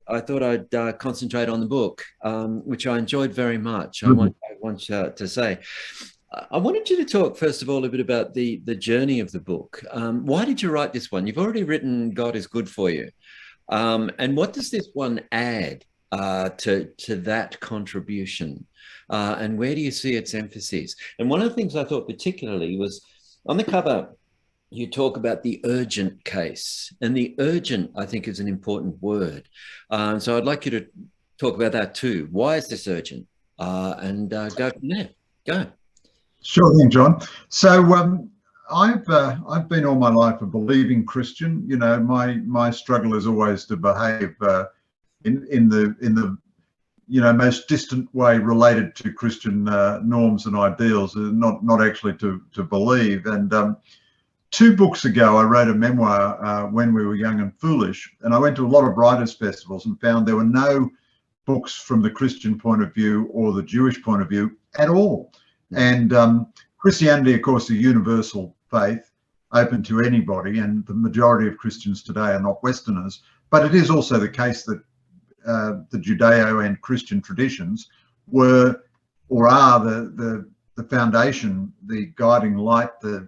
I thought I'd concentrate on the book, which I enjoyed very much. Mhm. I want to say, I wanted you to talk first of all a bit about the journey of the book. Why did you write this one? You've already written "God is Good for You," and what does this one add to that contribution? And where do you see its emphasis? And one of the things I thought particularly was on the cover you talk about the urgent case, and the urgent, I think, is an important word. So I'd like you to talk about that too. Why is this urgent? And go from there. Go. Sure thing, John. So I've been all my life a believing Christian. You know, my struggle is always to behave in the most distant way related to Christian norms and ideals, not actually to believe. And 2 books ago, I wrote a memoir, When We Were Young and Foolish, and I went to a lot of writers' festivals and found there were no books from the Christian point of view or the Jewish point of view at all. And Christianity, of course, is a universal faith, open to anybody, and the majority of Christians today are not Westerners. But it is also the case that the Judeo and Christian traditions were or are the foundation, the guiding light, the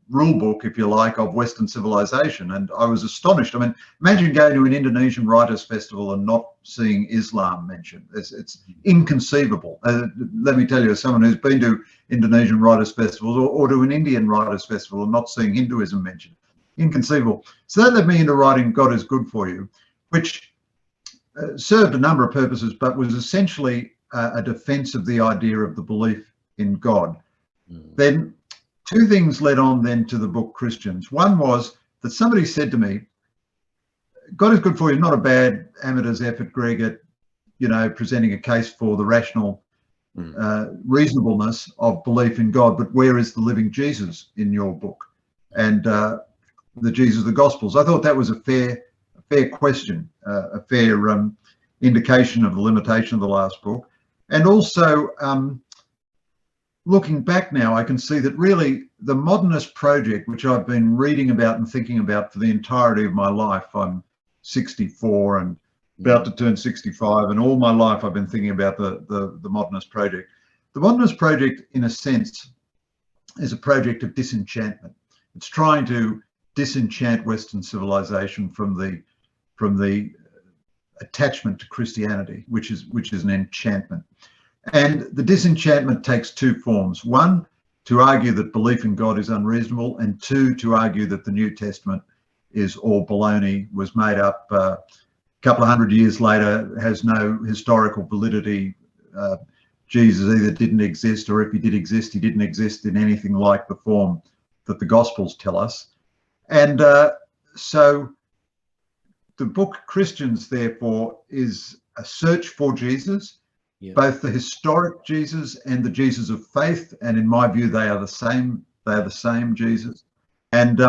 rule book, if you like, of Western civilization. And I was astonished. I mean, imagine going to an Indonesian writers' festival and not seeing Islam mentioned. It's inconceivable. Let me tell you, as someone who's been to Indonesian writers' festivals or to an Indian writers' festival and not seeing Hinduism mentioned, inconceivable. So that led me into writing God is Good for You, which served a number of purposes, but was essentially a defense of the idea of the belief in God. Then 2 things led on then to the book Christians. One was that somebody said to me, God is good for you, not a bad amateur's effort, Greg, at presenting a case for the rational reasonableness of belief in God, but where is the living Jesus in your book and the Jesus of the Gospels? I thought that was a fair question, a fair indication of the limitation of the last book. And also, looking back now, I can see that really the Modernist Project, which I've been reading about and thinking about for the entirety of my life, I'm 64 and about to turn 65, and all my life I've been thinking about the Modernist Project. The Modernist Project, in a sense, is a project of disenchantment. It's trying to disenchant Western civilization from the attachment to Christianity, which is an enchantment. And the disenchantment takes 2 forms. 1, to argue that belief in God is unreasonable, and 2, to argue that the New Testament is all baloney, was made up a couple of hundred years later, has no historical validity. Jesus either didn't exist, or if he did exist, he didn't exist in anything like the form that the Gospels tell us. And so the book Christians, therefore, is a search for Jesus, both the historic Jesus and the Jesus of faith. And in my view, they are the same. They are the same Jesus. And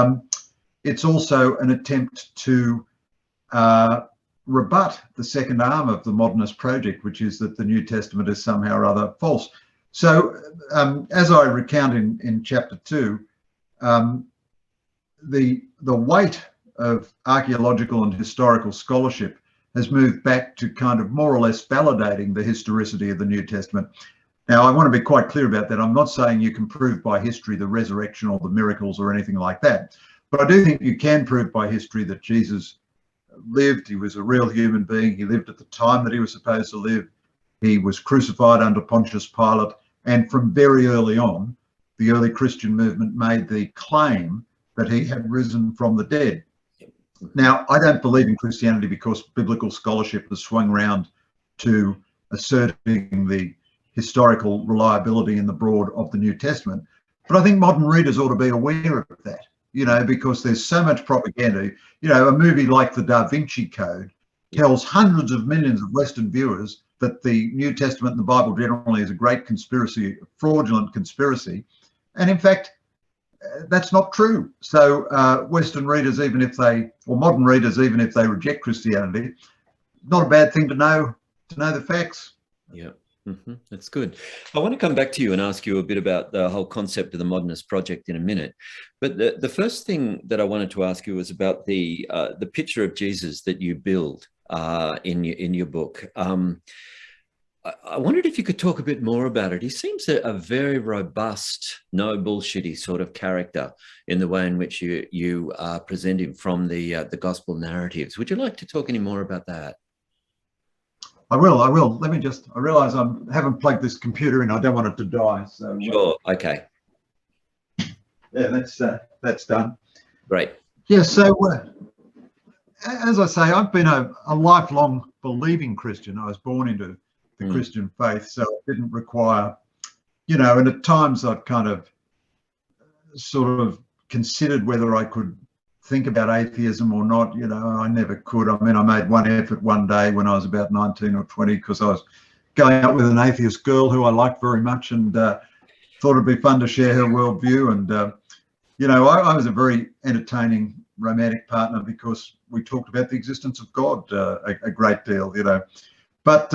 it's also an attempt to rebut the second arm of the Modernist Project, which is that the New Testament is somehow or other false. So as I recount in chapter 2, the weight of archaeological and historical scholarship has moved back to kind of more or less validating the historicity of the New Testament. Now, I want to be quite clear about that. I'm not saying you can prove by history the resurrection or the miracles or anything like that, but I do think you can prove by history that Jesus lived. He was a real human being. He lived at the time that he was supposed to live. He was crucified under Pontius Pilate. And from very early on, the early Christian movement made the claim that he had risen from the dead. Now, I don't believe in Christianity because biblical scholarship has swung round to asserting the historical reliability in the broad of the New Testament. But I think modern readers ought to be aware of that, because there's so much propaganda. A movie like The Da Vinci Code tells hundreds of millions of Western viewers that the New Testament and the Bible generally is a great conspiracy, a fraudulent conspiracy. And in fact, that's not true. So Western readers, modern readers, even if they reject Christianity, not a bad thing to know the facts. Yeah. That's good. I want to come back to you and ask you a bit about the whole concept of the Modernist Project in a minute. But the first thing that I wanted to ask you was about the picture of Jesus that you build in your book. I wondered if you could talk a bit more about it. He seems a very robust, no bullshitty sort of character in the way in which you present him from the gospel narratives. Would you like to talk any more about that? I will. Let me just, I realize I haven't plugged this computer in. I don't want it to die. So sure. Okay. Yeah, that's done. Great. Yeah, so as I say, I've been a lifelong believing Christian. I was born into the Christian faith, so it didn't require, and at times I've kind of sort of considered whether I could think about atheism or not. I never could. I mean, I made one effort one day when I was about 19 or 20 because I was going out with an atheist girl who I liked very much and thought it'd be fun to share her worldview. And, I was a very entertaining romantic partner because we talked about the existence of God a great deal, But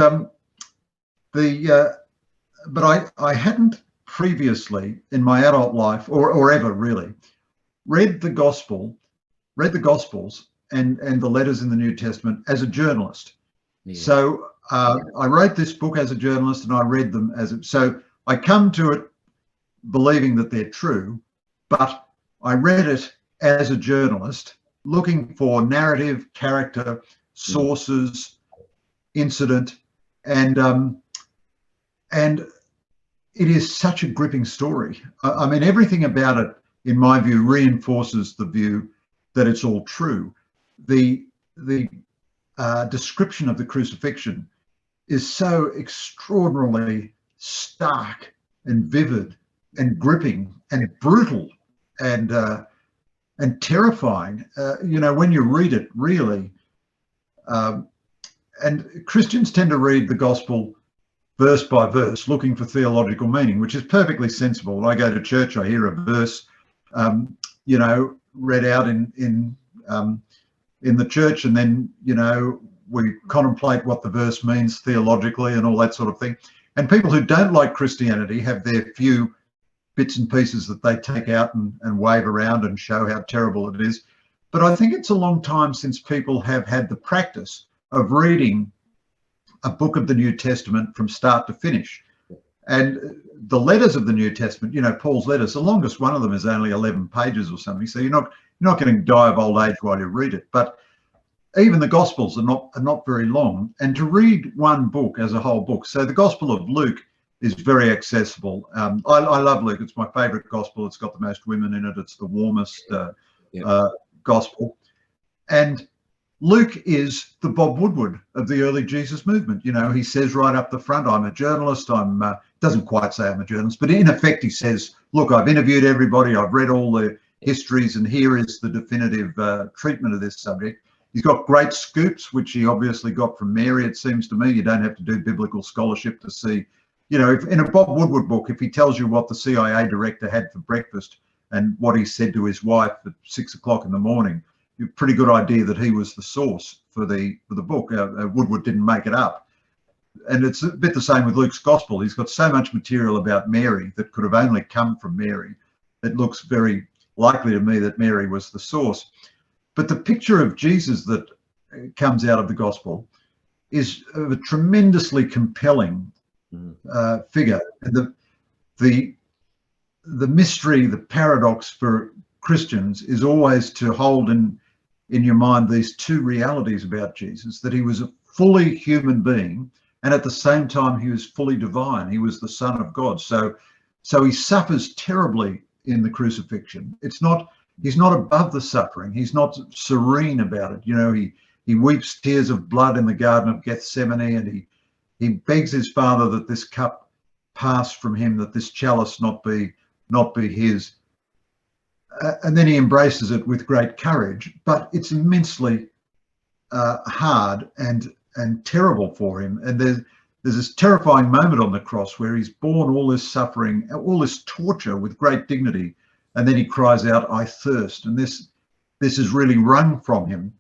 I hadn't previously in my adult life or ever really read the Gospels and the letters in the New Testament as a journalist. Yeah. So I wrote this book as a journalist and I read them so I come to it believing that they're true, but I read it as a journalist looking for narrative, character, sources, incident, and it is such a gripping story. I mean, everything about it, in my view, reinforces the view that it's all true. The description of the crucifixion is so extraordinarily stark and vivid and gripping and brutal and terrifying. When you read it, really. And Christians tend to read the gospel verse by verse, looking for theological meaning, which is perfectly sensible. When I go to church, I hear a verse, read out in the church, and then we contemplate what the verse means theologically and all that sort of thing. And people who don't like Christianity have their few bits and pieces that they take out and wave around and show how terrible it is. But I think it's a long time since people have had the practice of reading a book of the New Testament from start to finish. And the letters of the New Testament, Paul's letters, the longest one of them is only 11 pages or something. So you're not going to die of old age while you read it. But even the Gospels are not very long. And to read one book as a whole book, so the Gospel of Luke is very accessible. I love Luke. It's my favorite Gospel. It's got the most women in it. It's the warmest Gospel. And Luke is the Bob Woodward of the early Jesus movement. He says right up the front, I'm a journalist. Doesn't quite say I'm a journalist, but in effect he says, look, I've interviewed everybody. I've read all the histories and here is the definitive treatment of this subject. He's got great scoops, which he obviously got from Mary, it seems to me. You don't have to do biblical scholarship to see, if in a Bob Woodward book, if he tells you what the CIA director had for breakfast and what he said to his wife at 6 o'clock in the morning, you've a pretty good idea that he was the source for the book. Woodward didn't make it up. And it's a bit the same with Luke's gospel. He's got so much material about Mary that could have only come from Mary. It looks very likely to me that Mary was the source. But the picture of Jesus that comes out of the gospel is a tremendously compelling figure. And the mystery, the paradox for Christians is always to hold in your mind these two realities about Jesus, that he was a fully human being and at the same time he was fully divine. He was the Son of God. So he suffers terribly in the crucifixion. He's not above the suffering. He's not serene about it. He weeps tears of blood in the Garden of Gethsemane, and he begs his Father that this cup pass from him, that this chalice not be his. And then he embraces it with great courage, but it's immensely hard and terrible for him. And there's this terrifying moment on the cross where he's borne all this suffering, all this torture with great dignity, and then he cries out, I thirst. And this is really wrung from him.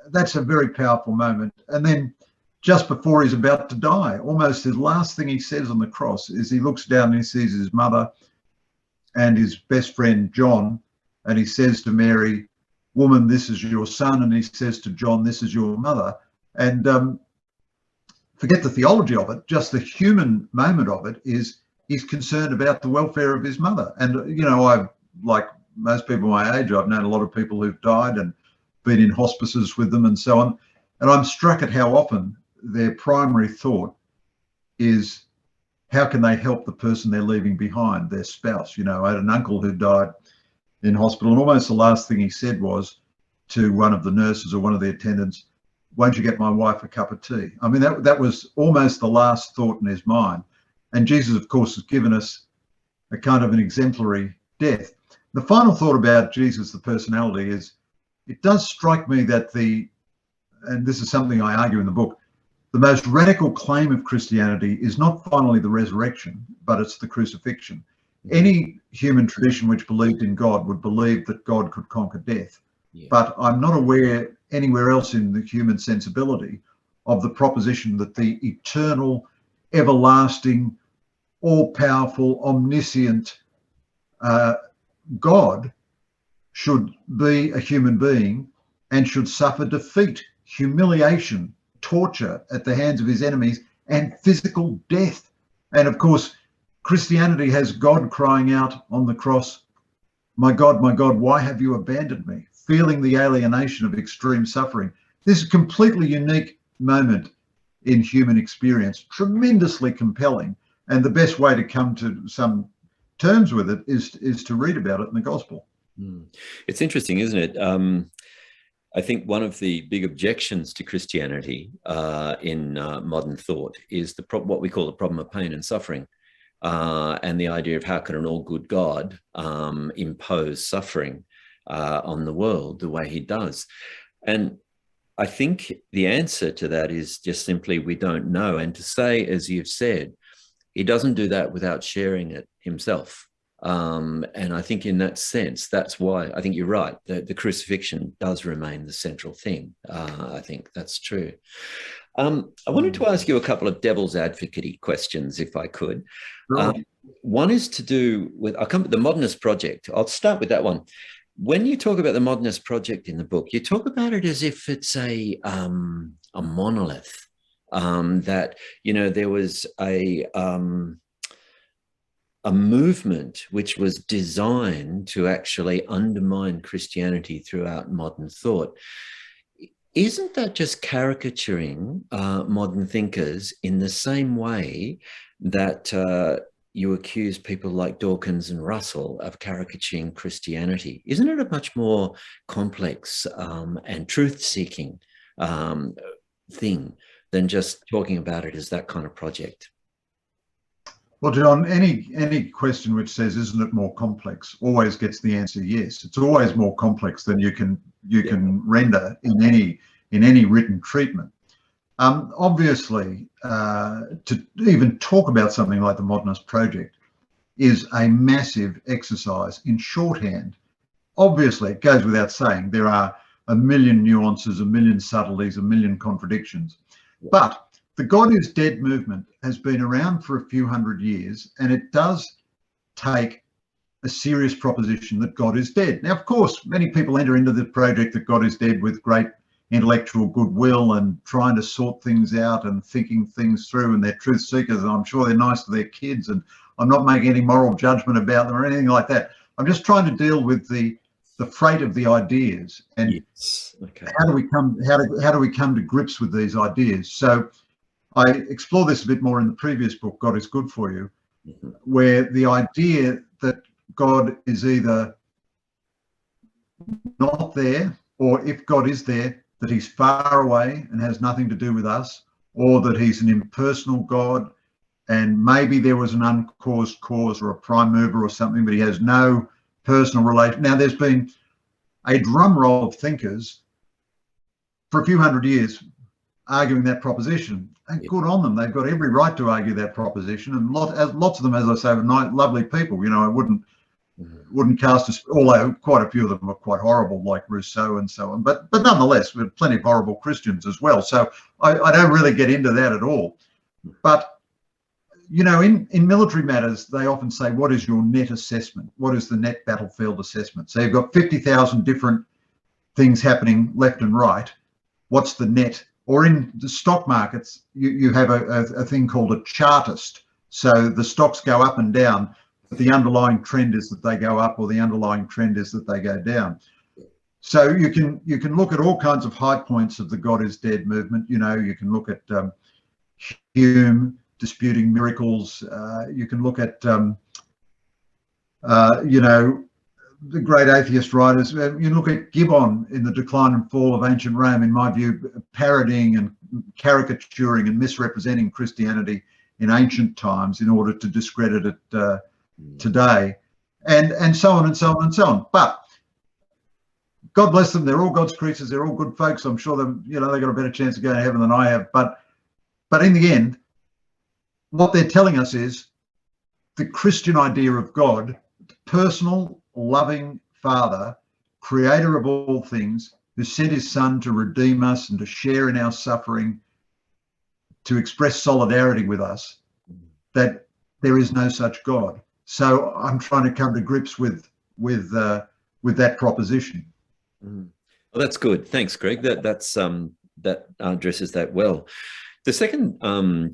That's a very powerful moment. And then just before he's about to die, almost his last thing he says on the cross is he looks down and he sees his mother and his best friend John, and he says to Mary, woman, this is your son, and he says to John, this is your mother. And forget the theology of it, just the human moment of it is he's concerned about the welfare of his mother. And, you know, I've, like most people my age, I've known a lot of people who've died and been in hospices with them and so on. And I'm struck at how often their primary thought is, how can they help the person they're leaving behind, their spouse? You know, I had an uncle who died in hospital, and almost the last thing he said was to one of the nurses or one of the attendants, won't you get my wife a cup of tea? I mean, that was almost the last thought in his mind. And Jesus, of course, has given us a kind of an exemplary death. The final thought about Jesus, the personality, is it does strike me that and this is something I argue in the book, the most radical claim of Christianity is not finally the resurrection, but it's the crucifixion. Any human tradition which believed in God would believe that God could conquer death. Yeah. But I'm not aware anywhere else in the human sensibility of the proposition that the eternal, everlasting, all-powerful, omniscient God should be a human being and should suffer defeat, humiliation, torture at the hands of his enemies, and physical death. And of course, Christianity has God crying out on the cross, my God, why have you abandoned me? Feeling the alienation of extreme suffering. This is a completely unique moment in human experience, tremendously compelling. And the best way to come to some terms with it is to read about it in the gospel. It's interesting, isn't it? I think one of the big objections to Christianity in modern thought is what we call the problem of pain and suffering, and the idea of how can an all-good God impose suffering on the world the way he does. And I think the answer to that is just simply we don't know. And to say, as you've said, he doesn't do that without sharing it himself. And I think in that sense, that's why I think you're right. The crucifixion does remain the central thing. I think that's true. I wanted to ask you a couple of devil's advocate-y questions, if I could. Sure. One is to do with, I'll come to the Modernist Project. I'll start with that one. When you talk about the Modernist Project in the book, you talk about it as if it's a monolith, that, you know, there was a movement which was designed to actually undermine Christianity throughout modern thought. Isn't that just caricaturing modern thinkers in the same way that you accuse people like Dawkins and Russell of caricaturing Christianity? Isn't it a much more complex and truth-seeking thing than just talking about it as that kind of project? Well, John, any question which says, isn't it more complex, always gets the answer yes. It's always more complex than you can render in any written treatment. Obviously, to even talk about something like the Modernist Project is a massive exercise in shorthand. Obviously, it goes without saying, there are a million nuances, a million subtleties, a million contradictions. But the God is Dead movement has been around for a few hundred years, and it does take a serious proposition that God is dead. Now, of course, many people enter into the project that God is dead with great intellectual goodwill and trying to sort things out and thinking things through, and they're truth seekers, and I'm sure they're nice to their kids, and I'm not making any moral judgment about them or anything like that. I'm just trying to deal with the freight of the ideas and yes. Okay. How do we come to grips with these ideas? So I explore this a bit more in the previous book, God is Good for You, where the idea that God is either not there, or if God is there, that he's far away and has nothing to do with us, or that he's an impersonal God and maybe there was an uncaused cause or a prime mover or something, but he has no personal relation. Now, there's been a drum roll of thinkers for a few hundred years arguing that proposition, and good on them. They've got every right to argue that proposition, and lots of them, as I say, are lovely people. You know, I wouldn't cast us, although quite a few of them are quite horrible, like Rousseau and so on. But nonetheless, we have plenty of horrible Christians as well. So I don't really get into that at all. But you know, in military matters, they often say, what is your net assessment? What is the net battlefield assessment? So you've got 50,000 different things happening left and right. What's the net Or in the stock markets, you have a thing called a chartist. So the stocks go up and down, but the underlying trend is that they go up, or the underlying trend is that they go down. So you can look at all kinds of high points of the God is dead movement. You know, you can look at Hume disputing miracles. You can look at you know, the great atheist writers. You look at Gibbon in The Decline and Fall of Ancient Rome, in my view, parodying and caricaturing and misrepresenting Christianity in ancient times in order to discredit it today, and so on and so on and so on. But God bless them, they're all God's creatures, they're all good folks. I'm sure them, you know, they got a better chance of going to heaven than I have. But in the end, what they're telling us is the Christian idea of God, personal, loving Father, creator of all things, who sent his Son to redeem us and to share in our suffering, to express solidarity with us, that there is no such God. So I'm trying to come to grips with that proposition. Well, that's good. Thanks, Greg. That addresses that well. The second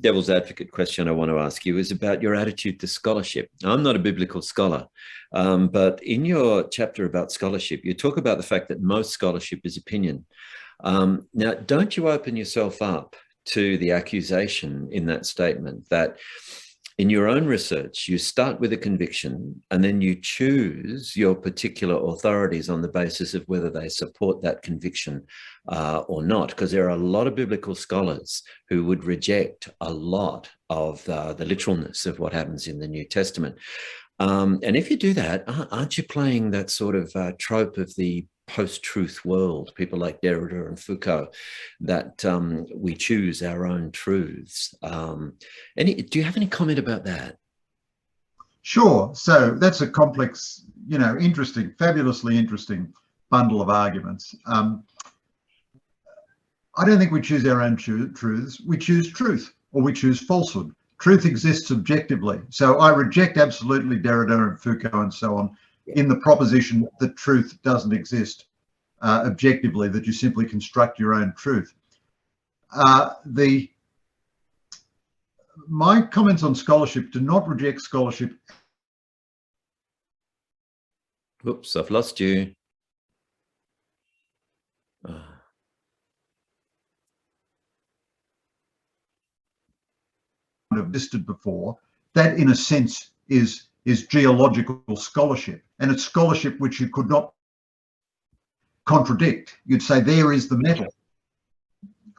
devil's advocate question I want to ask you is about your attitude to scholarship. I'm not a biblical scholar, but in your chapter about scholarship, you talk about the fact that most scholarship is opinion. Now, don't you open yourself up to the accusation in that statement that in your own research, you start with a conviction and then you choose your particular authorities on the basis of whether they support that conviction or not? Because there are a lot of biblical scholars who would reject a lot of the literalness of what happens in the New Testament. And if you do that, aren't you playing that sort of trope of the post-truth world, people like Derrida and Foucault, that we choose our own truths? Do you have any comment about that? Sure. So that's a complex, you know, interesting, fabulously interesting bundle of arguments. I don't think we choose our own truths. We choose truth, or we choose falsehood. Truth exists objectively. So I reject absolutely Derrida and Foucault and so on in the proposition that truth doesn't exist objectively, that you simply construct your own truth. My comments on scholarship do not reject scholarship. Oops, I've lost you. Have listed before, that in a sense is geological scholarship, and it's scholarship which you could not contradict. You'd say there is the metal.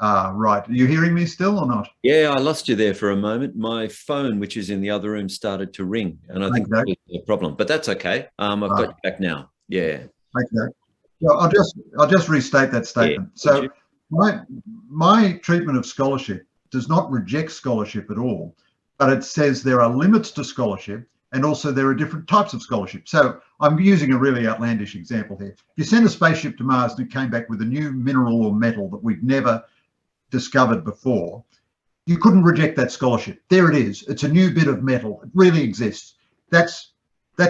Right. Are you hearing me still or not? Yeah, I lost you there for a moment. My phone, which is in the other room, started to ring, and I think that was the problem. But that's okay. I've got you back now. Yeah. Okay. Well, I'll just restate that statement. Yeah. So my treatment of scholarship does not reject scholarship at all, but it says there are limits to scholarship, and also there are different types of scholarship. So I'm using a really outlandish example here. If you send a spaceship to Mars and it came back with a new mineral or metal that we'd never discovered before, you couldn't reject that scholarship. There it is. It's a new bit of metal. It really exists. That's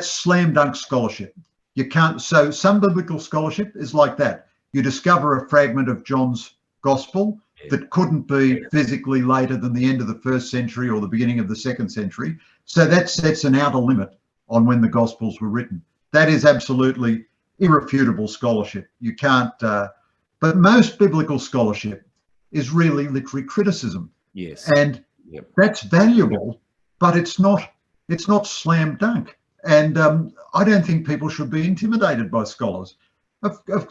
slam dunk scholarship. You can't. So some biblical scholarship is like that. You discover a fragment of John's gospel that couldn't be physically later than the end of the 1st century or the beginning of the 2nd century. So that sets an outer limit on when the Gospels were written. That is absolutely irrefutable scholarship. You can't, but most biblical scholarship is really literary criticism. Yes. And that's valuable, but it's not slam dunk. And I don't think people should be intimidated by scholars.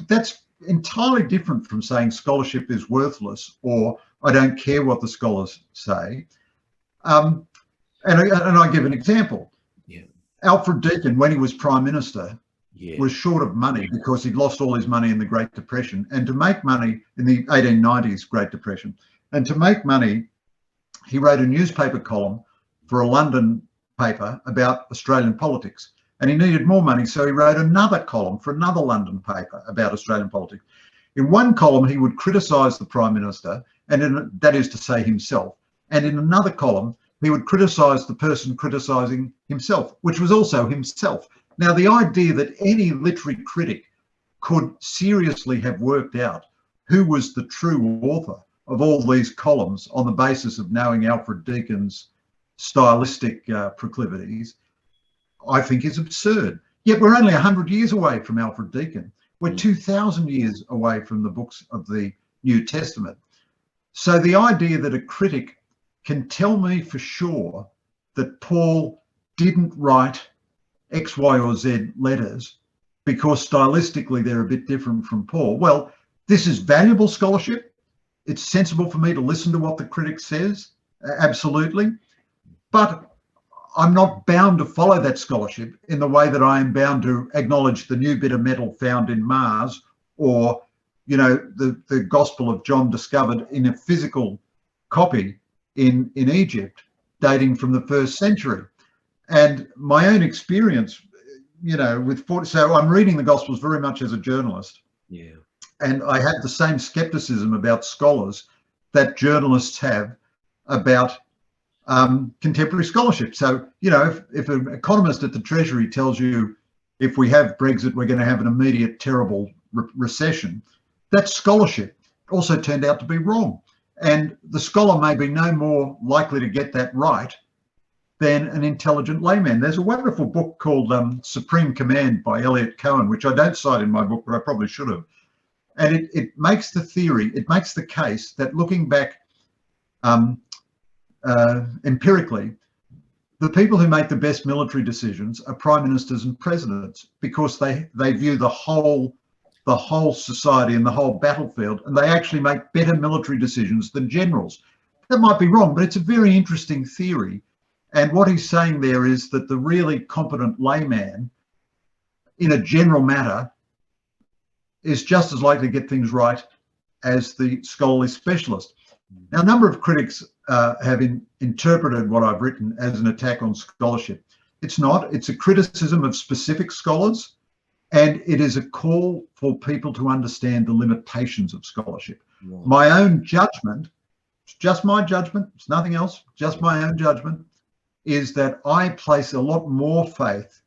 That's entirely different from saying scholarship is worthless or I don't care what the scholars say. And I give an example. Yeah. Alfred Deakin, when he was Prime Minister, was short of money because he'd lost all his money in the Great Depression. And to make money in the 1890s Great Depression, and to make money, he wrote a newspaper column for a London paper about Australian politics. And he needed more money, so he wrote another column for another London paper about Australian politics. In one column, he would criticise the Prime Minister, and that is to say himself. And in another column, he would criticise the person criticising himself, which was also himself. Now, the idea that any literary critic could seriously have worked out who was the true author of all these columns on the basis of knowing Alfred Deacon's stylistic proclivities, I think is absurd. Yet we're only 100 years away from Alfred Deacon. We're 2,000 years away from the books of the New Testament. So the idea that a critic can tell me for sure that Paul didn't write X, Y, or Z letters because stylistically they're a bit different from Paul. Well, this is valuable scholarship. It's sensible for me to listen to what the critic says, absolutely. But I'm not bound to follow that scholarship in the way that I am bound to acknowledge the new bit of metal found in Mars, or, you know, the Gospel of John discovered in a physical copy in Egypt, dating from the 1st century. And my own experience, you know, with 40, so I'm reading the Gospels very much as a journalist. Yeah. And I have the same skepticism about scholars that journalists have about contemporary scholarship. So, you know, if an economist at the Treasury tells you if we have Brexit, we're going to have an immediate terrible recession, that scholarship also turned out to be wrong. And the scholar may be no more likely to get that right than an intelligent layman. There's a wonderful book called Supreme Command by Eliot Cohen, which I don't cite in my book, but I probably should have. And it makes the theory, it makes the case that looking back empirically, the people who make the best military decisions are prime ministers and presidents, because they view the whole society and the whole battlefield, and they actually make better military decisions than generals. That might be wrong, but it's a very interesting theory. And what he's saying there is that the really competent layman in a general matter is just as likely to get things right as the scholarly specialist. Now, a number of critics have interpreted what I've written as an attack on scholarship. It's not. It's a criticism of specific scholars, and it is a call for people to understand the limitations of scholarship. Right. My own judgment, it's just my judgment, it's nothing else, just my own judgment, is that I place a lot more faith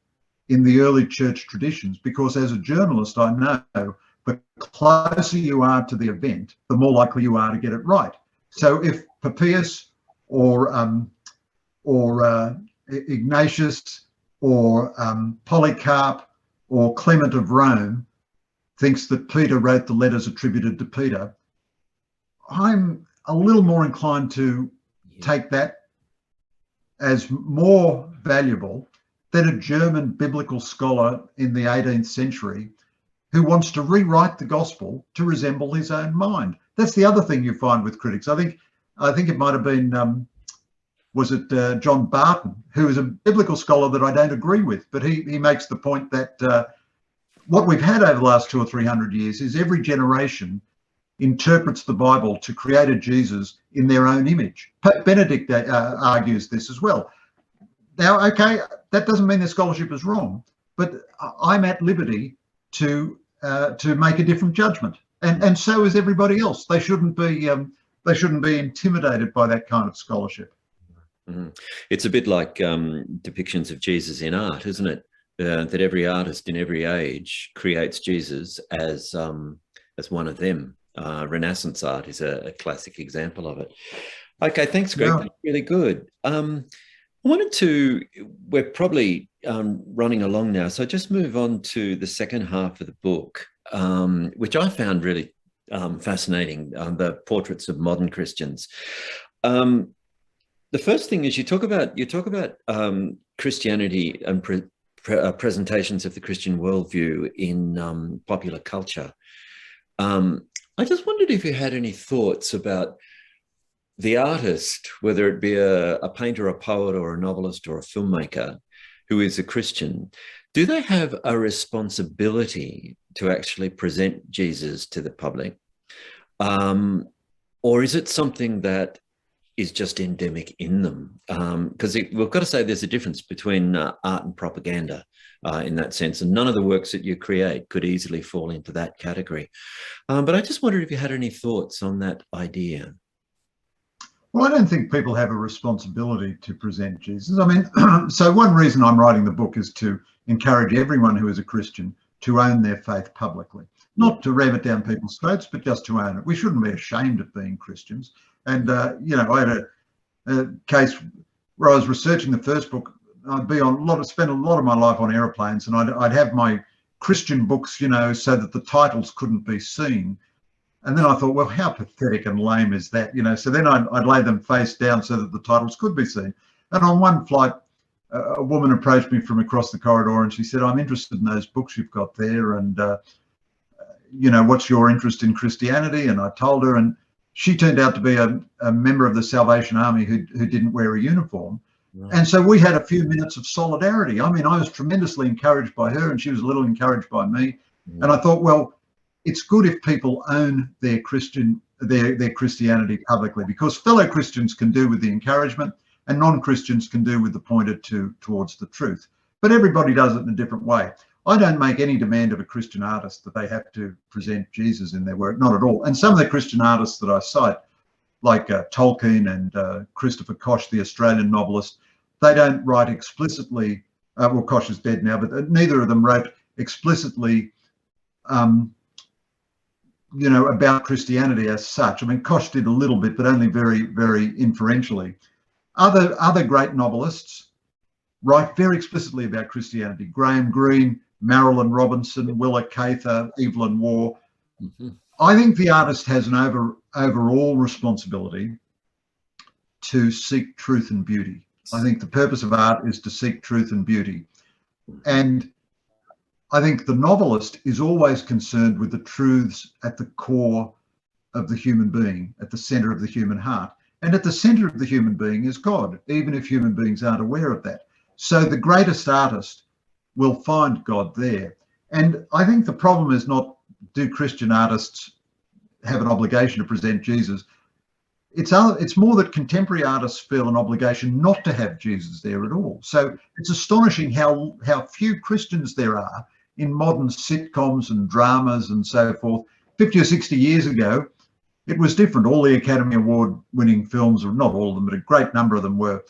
in the early church traditions, because as a journalist, I know the closer you are to the event, the more likely you are to get it right. So if Papias or Ignatius or Polycarp or Clement of Rome thinks that Peter wrote the letters attributed to Peter, I'm a little more inclined to take that as more valuable than a German biblical scholar in the 18th century who wants to rewrite the gospel to resemble his own mind. That's the other thing you find with critics. I think it might have been, was it John Barton, who is a biblical scholar that I don't agree with, but he makes the point that what we've had over the last 200 or 300 years is every generation interprets the Bible to create a Jesus in their own image. Pope Benedict argues this as well. Now, okay, that doesn't mean their scholarship is wrong, but I'm at liberty to make a different judgment, and so is everybody else. They shouldn't be intimidated by that kind of scholarship. Mm-hmm. It's a bit like depictions of Jesus in art, isn't it? That every artist in every age creates Jesus as one of them. Renaissance art is a classic example of it. Okay, thanks, Greg. Yeah. That's really good. I wanted to, we're probably running along now, so just move on to the second half of the book, which I found really fascinating, the portraits of modern Christians. The first thing is you talk about Christianity and presentations of the Christian worldview in popular culture. I just wondered if you had any thoughts about the artist, whether it be a painter, a poet, or a novelist, or a filmmaker who is a Christian. Do they have a responsibility to actually present Jesus to the public? Or is it something that is just endemic in them? Because we've got to say there's a difference between art and propaganda in that sense, and none of the works that you create could easily fall into that category. But I just wondered if you had any thoughts on that idea. Well, I don't think people have a responsibility to present Jesus. I mean, so one reason I'm writing the book is to encourage everyone who is a Christian to own their faith publicly. not to ram it down people's throats, but just to own it. We shouldn't be ashamed of being Christians. And, you know, I had a case where I was researching the first book. I'd be on spend a lot of my life on aeroplanes, and I'd have my Christian books, you know, so that the titles couldn't be seen. And then I thought, well, how pathetic and lame is that, you know? So then I'd lay them face down so that the titles could be seen. And on one flight, a woman approached me from across the corridor and she said, I'm interested in those books you've got there, and you know, what's your interest in Christianity? And I told her, and she turned out to be a member of the Salvation Army who didn't wear a uniform. Right. And so we had a few minutes of solidarity. I mean, I was tremendously encouraged by her and she was a little encouraged by me. And I thought, well, it's good if people own their Christianity publicly, because fellow Christians can do with the encouragement and non-Christians can do with the pointer towards the truth. But everybody does it in a different way. I don't make any demand of a Christian artist that they have to present Jesus in their work, not at all. And some of the Christian artists that I cite, like Tolkien and Christopher Koch, the Australian novelist, they don't write explicitly, well, Koch is dead now, but neither of them wrote explicitly you know, about Christianity as such. I mean, Koch did a little bit, but only very, very inferentially. Other great novelists write very explicitly about Christianity. Graham Greene, Marilyn Robinson, Willa Cather, Evelyn Waugh. I think the artist has an overall responsibility to seek truth and beauty. I think the purpose of art is to seek truth and beauty. And I think the novelist is always concerned with the truths at the core of the human being, at the center of the human heart. And at the center of the human being is God, even if human beings aren't aware of that. So the greatest artist will find God there. And I think the problem is not, do Christian artists have an obligation to present Jesus? It's more that contemporary artists feel an obligation not to have Jesus there at all. So it's astonishing how few Christians there are in modern sitcoms and dramas and so forth. 50 or 60 years ago, it was different. All the Academy Award winning films, or not all of them, but a great number of them were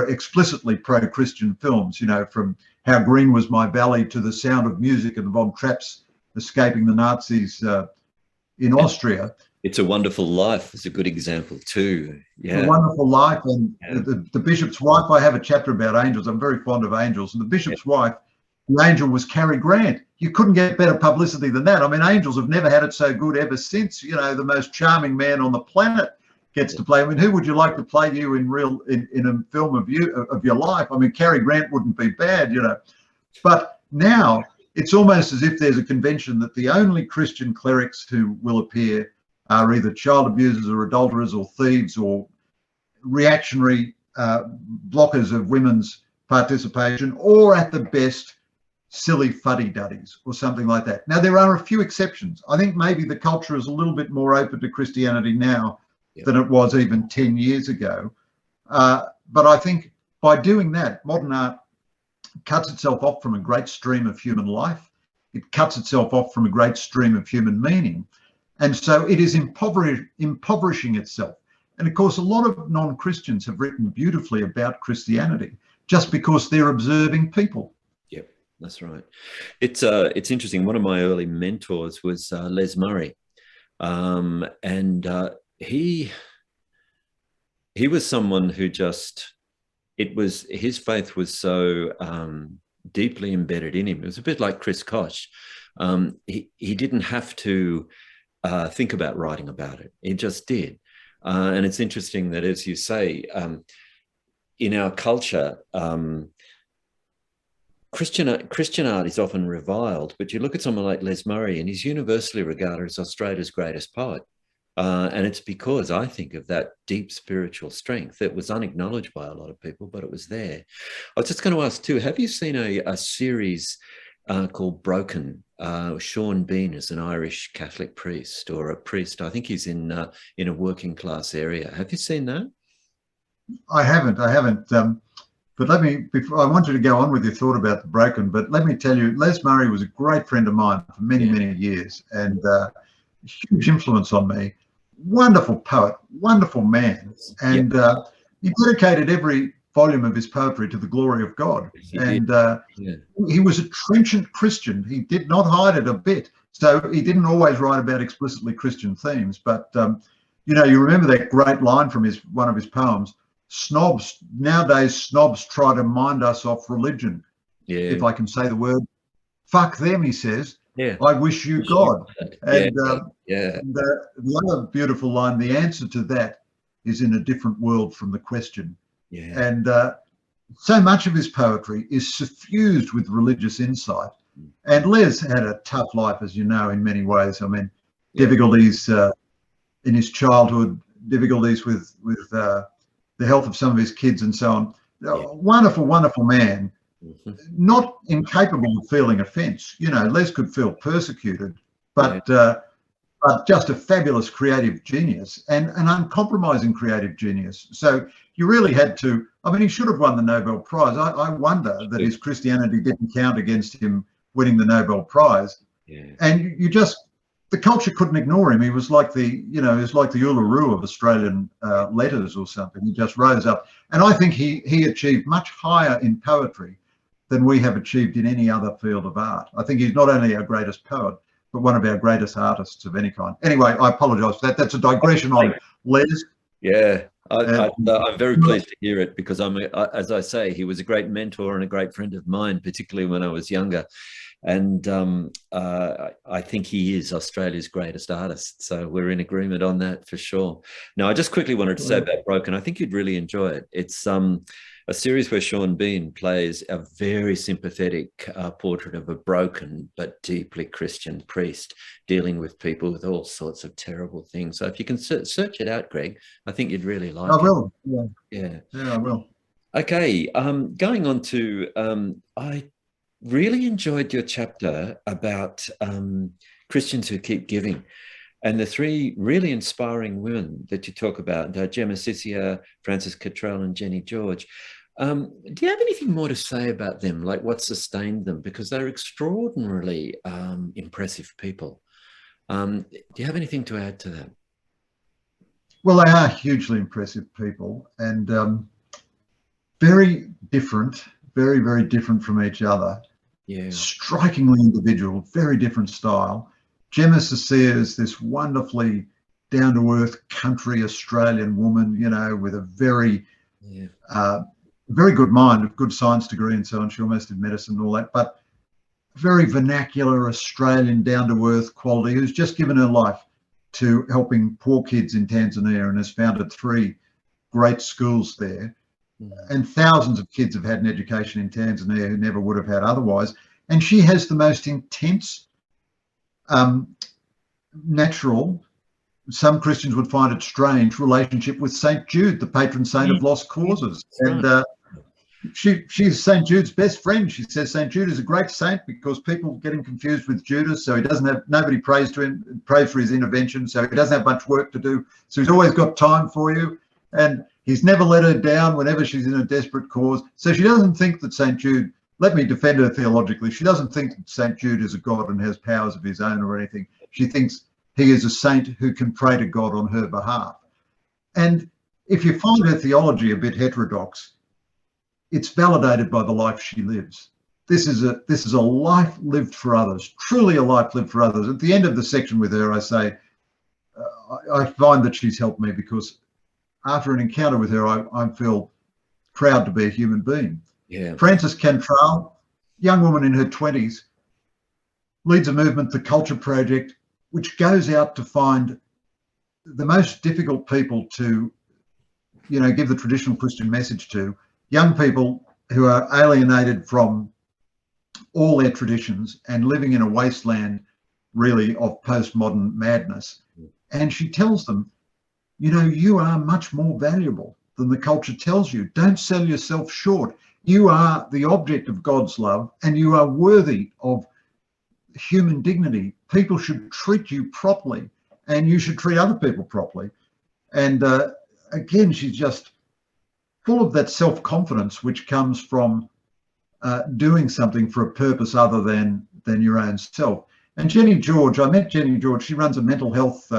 explicitly pro-Christian films, you know, from How Green Was My Valley to The Sound of Music and the Von Trapps escaping the Nazis in Austria. It's a Wonderful Life is a good example too. Yeah. A Wonderful Life. And the Bishop's Wife, I have a chapter about angels. I'm very fond of angels. And the Bishop's Wife, the angel was Cary Grant. You couldn't get better publicity than that. I mean, angels have never had it so good ever since. You know, the most charming man on the planet gets to play. I mean, who would you like to play you in a film of your life? I mean, Cary Grant wouldn't be bad, you know. But now it's almost as if there's a convention that the only Christian clerics who will appear are either child abusers or adulterers or thieves or reactionary blockers of women's participation, or at the best, silly fuddy-duddies or something like that. Now, there are a few exceptions. I think maybe the culture is a little bit more open to Christianity now than it was even 10 years ago. But I think by doing that, modern art cuts itself off from a great stream of human life. It cuts itself off from a great stream of human meaning. And so it is impoverishing itself. And of course, a lot of non-Christians have written beautifully about Christianity just because they're observing people. Yep, that's right. It's interesting. One of my early mentors was Les Murray. And he was someone who just, his faith was so deeply embedded in him. It was a bit like Chris Koch. He didn't have to think about writing about it. He just did. And it's interesting that, as you say, in our culture, Christian art is often reviled, but you look at someone like Les Murray and he's universally regarded as Australia's greatest poet. And it's because, I think, of that deep spiritual strength that was unacknowledged by a lot of people, but it was there. I was just going to ask too, have you seen a series called Broken? Sean Bean is an Irish Catholic priest, or a priest. I think he's in a working class area. Have you seen that? I haven't. But let me, before, I want you to go on with your thought about the Broken, but let me tell you, Les Murray was a great friend of mine for many, many years, and huge influence on me. Wonderful poet, wonderful man. And he dedicated every volume of his poetry to the glory of God. He was a trenchant Christian. He did not hide it a bit. So he didn't always write about explicitly Christian themes, but you know, you remember that great line from one of his poems, nowadays snobs try to mind us off religion. Yeah. If I can say the word, fuck them, he says. Yeah. I wish you God. And, yeah. And the other beautiful line, the answer to that is in a different world from the question. Yeah. And so much of his poetry is suffused with religious insight. And Les had a tough life, as you know, in many ways. I mean, difficulties in his childhood, difficulties with the health of some of his kids and so on. Wonderful, wonderful man, not incapable of feeling offence. You know, Les could feel persecuted, but just a fabulous creative genius and an uncompromising creative genius. So you really had to, I mean, he should have won the Nobel Prize. I wonder that his Christianity didn't count against him winning the Nobel Prize. Yeah. And the culture couldn't ignore him. He was like the Uluru of Australian letters or something. He just rose up. And I think he achieved much higher in poetry than we have achieved in any other field of art. I think he's not only our greatest poet, but one of our greatest artists of any kind. Anyway, I apologise for that. That's a digression on Les. Yeah, I'm very pleased to hear it, because as I say, he was a great mentor and a great friend of mine, particularly when I was younger. And I think he is Australia's greatest artist. So we're in agreement on that for sure. Now, I just quickly wanted to say about Broken, I think you'd really enjoy it. It's a series where Sean Bean plays a very sympathetic portrait of a broken but deeply Christian priest dealing with people with all sorts of terrible things. So if you can search it out, Greg, I think you'd really like it. I will. Yeah, I will. Okay, going on to, I really enjoyed your chapter about Christians who keep giving, and the three really inspiring women that you talk about, Gemma Sissia, Frances Cottrell and Jenny George. Do you have anything more to say about them, like what sustained them? Because they're extraordinarily impressive people. Do you have anything to add to that? Well, they are hugely impressive people, and very different, very, very different from each other. Yeah. Strikingly individual, very different style. Gemma Sissia is this wonderfully down-to-earth country Australian woman, you know, with a very, very good mind, a good science degree and so on. She almost did medicine and all that, but very vernacular Australian down-to-earth quality, who's just given her life to helping poor kids in Tanzania and has founded 3 great schools there. And thousands of kids have had an education in Tanzania who never would have had otherwise. And she has the most intense, natural, some Christians would find it strange, relationship with St. Jude, the patron saint of lost causes. And she's St. Jude's best friend. She says St. Jude is a great saint because people get him confused with Judas, so he doesn't have, nobody prays to him, prays for his intervention, so he doesn't have much work to do. So he's always got time for you. And he's never let her down whenever she's in a desperate cause. So she doesn't think that St. Jude, let me defend her theologically, she doesn't think that St. Jude is a God and has powers of his own or anything. She thinks he is a saint who can pray to God on her behalf. And if you find her theology a bit heterodox, it's validated by the life she lives. This is a life lived for others, truly a life lived for others. At the end of the section with her, I say, I find that she's helped me because after an encounter with her, I feel proud to be a human being. Yeah. Frances Cottrell, young woman in her 20s, leads a movement, the Culture Project, which goes out to find the most difficult people to, you know, give the traditional Christian message to, young people who are alienated from all their traditions and living in a wasteland, really, of postmodern madness. And she tells them, you know, you are much more valuable than the culture tells you. Don't sell yourself short. You are the object of God's love and you are worthy of human dignity. People should treat you properly and you should treat other people properly. And again, she's just full of that self-confidence which comes from doing something for a purpose other than your own self. And Jenny George, I met Jenny George. She runs a mental health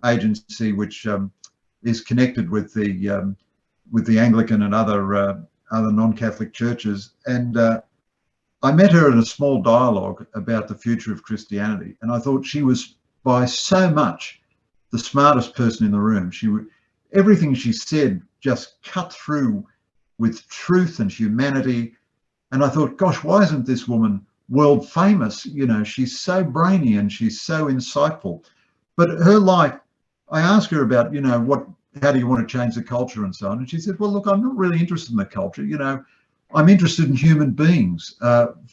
agency which is connected with the Anglican and other non-Catholic churches, and I met her in a small dialogue about the future of Christianity, and I thought she was by so much the smartest person in the room. Everything she said just cut through with truth and humanity. And I thought, gosh, why isn't this woman world famous? You know, she's so brainy and she's so insightful. But her life, I asked her about, you know, how do you want to change the culture and so on? And she said, well, look, I'm not really interested in the culture. You know, I'm interested in human beings,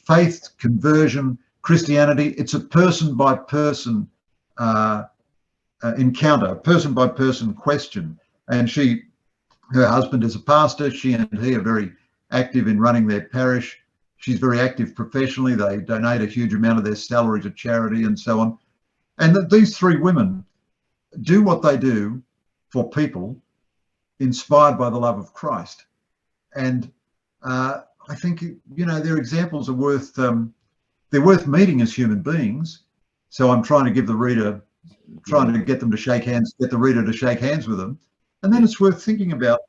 faith, conversion, Christianity. It's a person by person encounter, a person by person question. And her husband is a pastor. She and he are very active in running their parish. She's very active professionally. They donate a huge amount of their salary to charity and so on. And these three women do what they do for people inspired by the love of Christ. And I think, you know, their examples are they're worth meeting as human beings. So I'm trying to give the reader, trying to get them to shake hands, get the reader to shake hands with them. And then it's worth thinking about,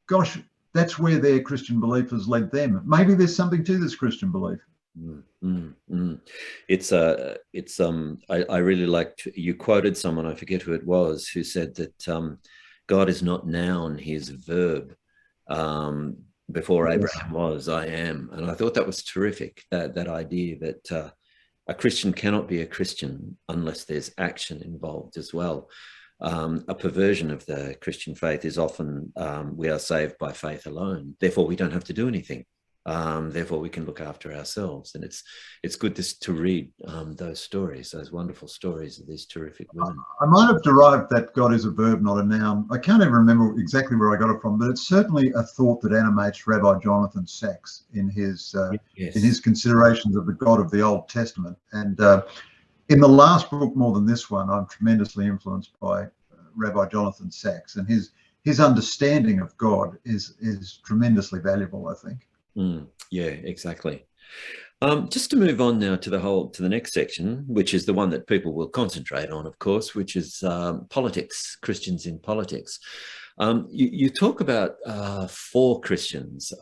gosh, that's where their Christian belief has led them. Maybe there's something to this Christian belief. I really liked, you quoted someone, I forget who it was, who said that God is not noun, he is a verb. Before Abraham was, I am. And I thought that was terrific, that idea that a Christian cannot be a Christian unless there's action involved as well. A perversion of the Christian faith is often we are saved by faith alone, therefore we don't have to do anything. Therefore we can look after ourselves. And it's good to read those stories, those wonderful stories of these terrific women. I might have derived that God is a verb, not a noun. I can't even remember exactly where I got it from, but it's certainly a thought that animates Rabbi Jonathan Sacks in his considerations of the God of the Old Testament. And in the last book, more than this one, I'm tremendously influenced by Rabbi Jonathan Sacks, and his understanding of God is tremendously valuable, I think. Yeah, exactly. Just to move on now to the next section, which is the one that people will concentrate on, of course, which is politics, Christians in politics. You talk about four Christians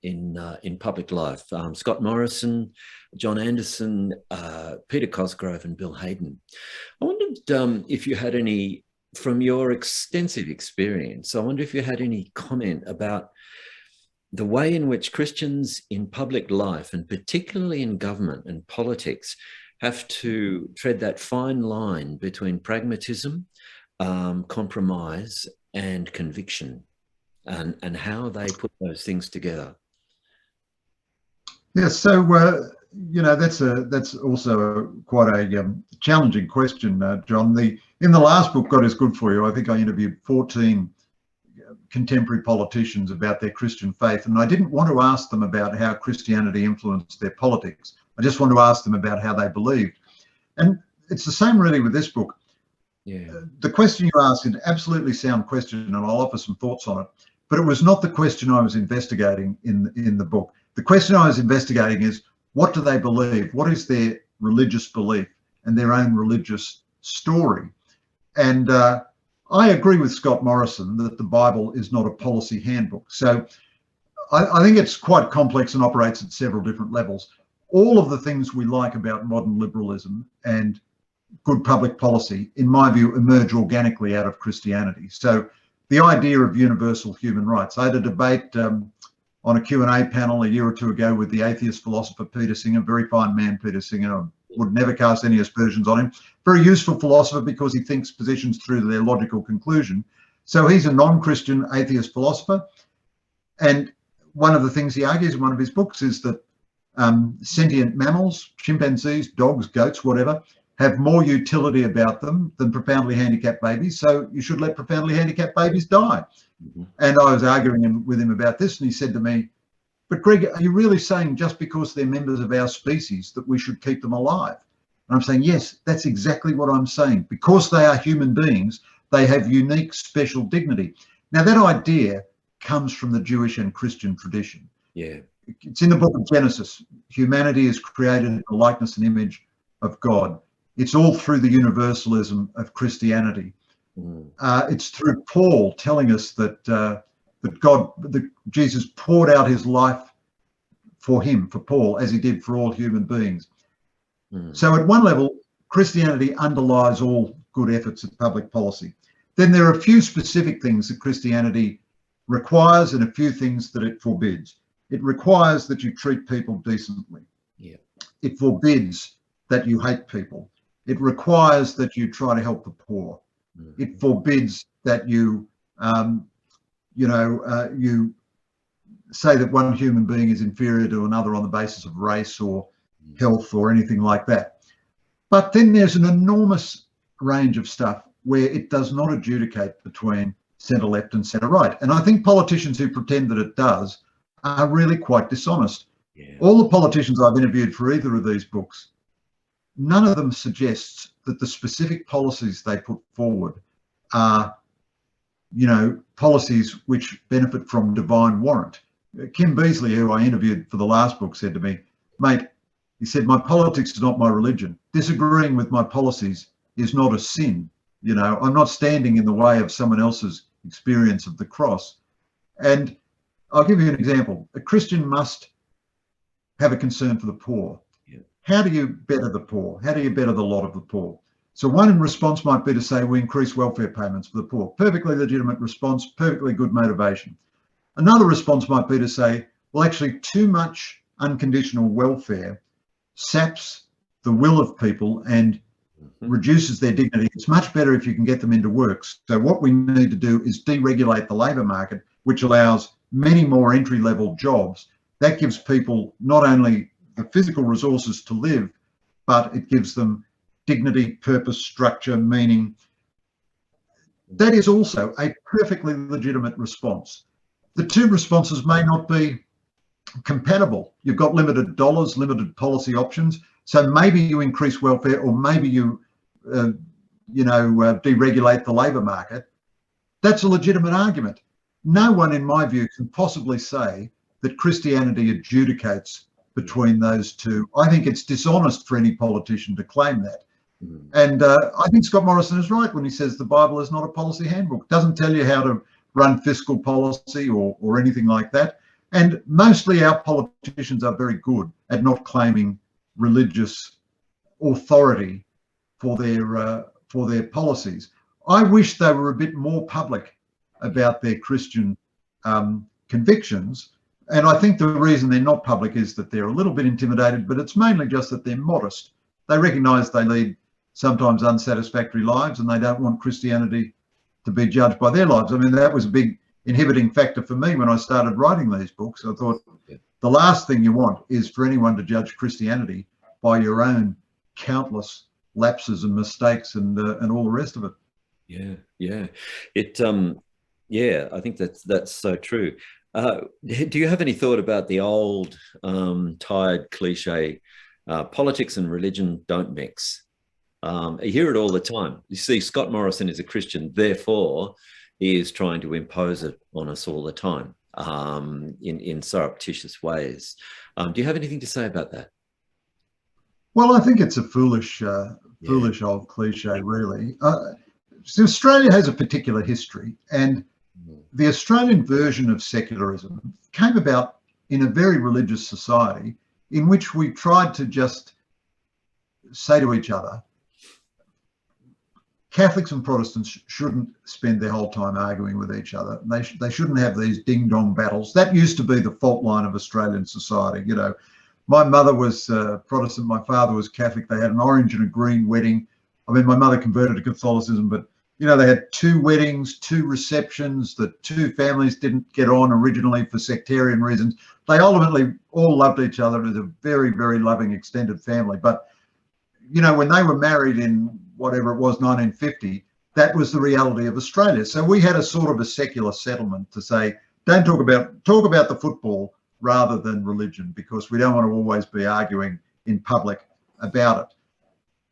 in public life: Scott Morrison, John Anderson, Peter Cosgrove, and Bill Hayden. I wondered if you had any, from your extensive experience, I wonder if you had any comment about the way in which Christians in public life, and particularly in government and politics, have to tread that fine line between pragmatism, compromise, and conviction, and how they put those things together. Yeah, so you know, that's also quite a challenging question, John. In the last book, God is Good for You, I think I interviewed 14 contemporary politicians about their Christian faith, and I didn't want to ask them about how Christianity influenced their politics. I just want to ask them about how they believed. And it's the same really with this book. Yeah. The question you asked is an absolutely sound question, and I'll offer some thoughts on it, but it was not the question I was investigating in the book. The question I was investigating is, what do they believe? What is their religious belief and their own religious story? And I agree with Scott Morrison that the Bible is not a policy handbook. So I think it's quite complex and operates at several different levels. All of the things we like about modern liberalism and good public policy, in my view, emerge organically out of Christianity. So the idea of universal human rights. I had a debate on a Q&A panel a year or two ago with the atheist philosopher Peter Singer, very fine man, Peter Singer. Would never cast any aspersions on him. Very useful philosopher because he thinks positions through to their logical conclusion. So he's a non-Christian atheist philosopher. And one of the things he argues in one of his books is that sentient mammals, chimpanzees, dogs, goats, whatever, have more utility about them than profoundly handicapped babies. So you should let profoundly handicapped babies die. Mm-hmm. And I was arguing with him about this, and he said to me, but Greg, are you really saying just because they're members of our species that we should keep them alive? And I'm saying, yes, that's exactly what I'm saying. Because they are human beings, they have unique, special dignity. Now, that idea comes from the Jewish and Christian tradition. Yeah, it's in the book of Genesis. Humanity is created in the likeness and image of God. It's all through the universalism of Christianity. It's through Paul telling us that Jesus poured out his life for him, for Paul, as he did for all human beings. Mm. So at one level, Christianity underlies all good efforts at public policy. Then there are a few specific things that Christianity requires and a few things that it forbids. It requires that you treat people decently. Yeah. It forbids that you hate people. It requires that you try to help the poor. Mm. It forbids that you say that one human being is inferior to another on the basis of race or health or anything like that. But then there's an enormous range of stuff where it does not adjudicate between centre left and centre right. And I think politicians who pretend that it does are really quite dishonest. Yeah. All the politicians I've interviewed for either of these books, none of them suggests that the specific policies they put forward are, policies which benefit from divine warrant. Kim Beazley, who I interviewed for the last book, said to me, mate, he said, my politics is not my religion. Disagreeing with my policies is not a sin. I'm not standing in the way of someone else's experience of the cross. And I'll give you an example. A Christian must have a concern for the poor. Yeah. How do you better the poor? How do you better the lot of the poor? So one in response might be to say we increase welfare payments for the poor. Perfectly legitimate response, perfectly good motivation. Another response might be to say, well, actually too much unconditional welfare saps the will of people and reduces their dignity. It's much better if you can get them into work. So what we need to do is deregulate the labour market, which allows many more entry-level jobs. That gives people not only the physical resources to live, but it gives them dignity, purpose, structure, meaning. That is also a perfectly legitimate response. The two responses may not be compatible. You've got limited dollars, limited policy options. So maybe you increase welfare, or maybe you, deregulate the labour market. That's a legitimate argument. No one, in my view, can possibly say that Christianity adjudicates between those two. I think it's dishonest for any politician to claim that. Mm. And I think Scott Morrison is right when he says the Bible is not a policy handbook. It doesn't tell you how to run fiscal policy or anything like that. And mostly our politicians are very good at not claiming religious authority for their policies. I wish they were a bit more public about their Christian convictions. And I think the reason they're not public is that they're a little bit intimidated, but it's mainly just that they're modest. They recognise they lead sometimes unsatisfactory lives and they don't want Christianity to be judged by their lives. I mean, that was a big inhibiting factor for me when I started writing these books. I thought the last thing you want is for anyone to judge Christianity by your own countless lapses and mistakes and all the rest of it. Yeah. I think that's so true. Do you have any thought about the old tired cliche, politics and religion don't mix? I hear it all the time. You see, Scott Morrison is a Christian, therefore he is trying to impose it on us all the time in surreptitious ways. Do you have anything to say about that? Well, I think it's a foolish old cliche, really. So Australia has a particular history, and the Australian version of secularism came about in a very religious society in which we tried to just say to each other, Catholics and Protestants shouldn't spend their whole time arguing with each other. They shouldn't have these ding-dong battles. That used to be the fault line of Australian society. My mother was Protestant, my father was Catholic. They had an orange and a green wedding. I mean, my mother converted to Catholicism, but they had 2 weddings, 2 receptions. The 2 families didn't get on originally for sectarian reasons. They ultimately all loved each other as a very, very loving extended family. But, when they were married in whatever it was, 1950, that was the reality of Australia. So we had a sort of a secular settlement to say, don't talk about the football rather than religion, because we don't want to always be arguing in public about it.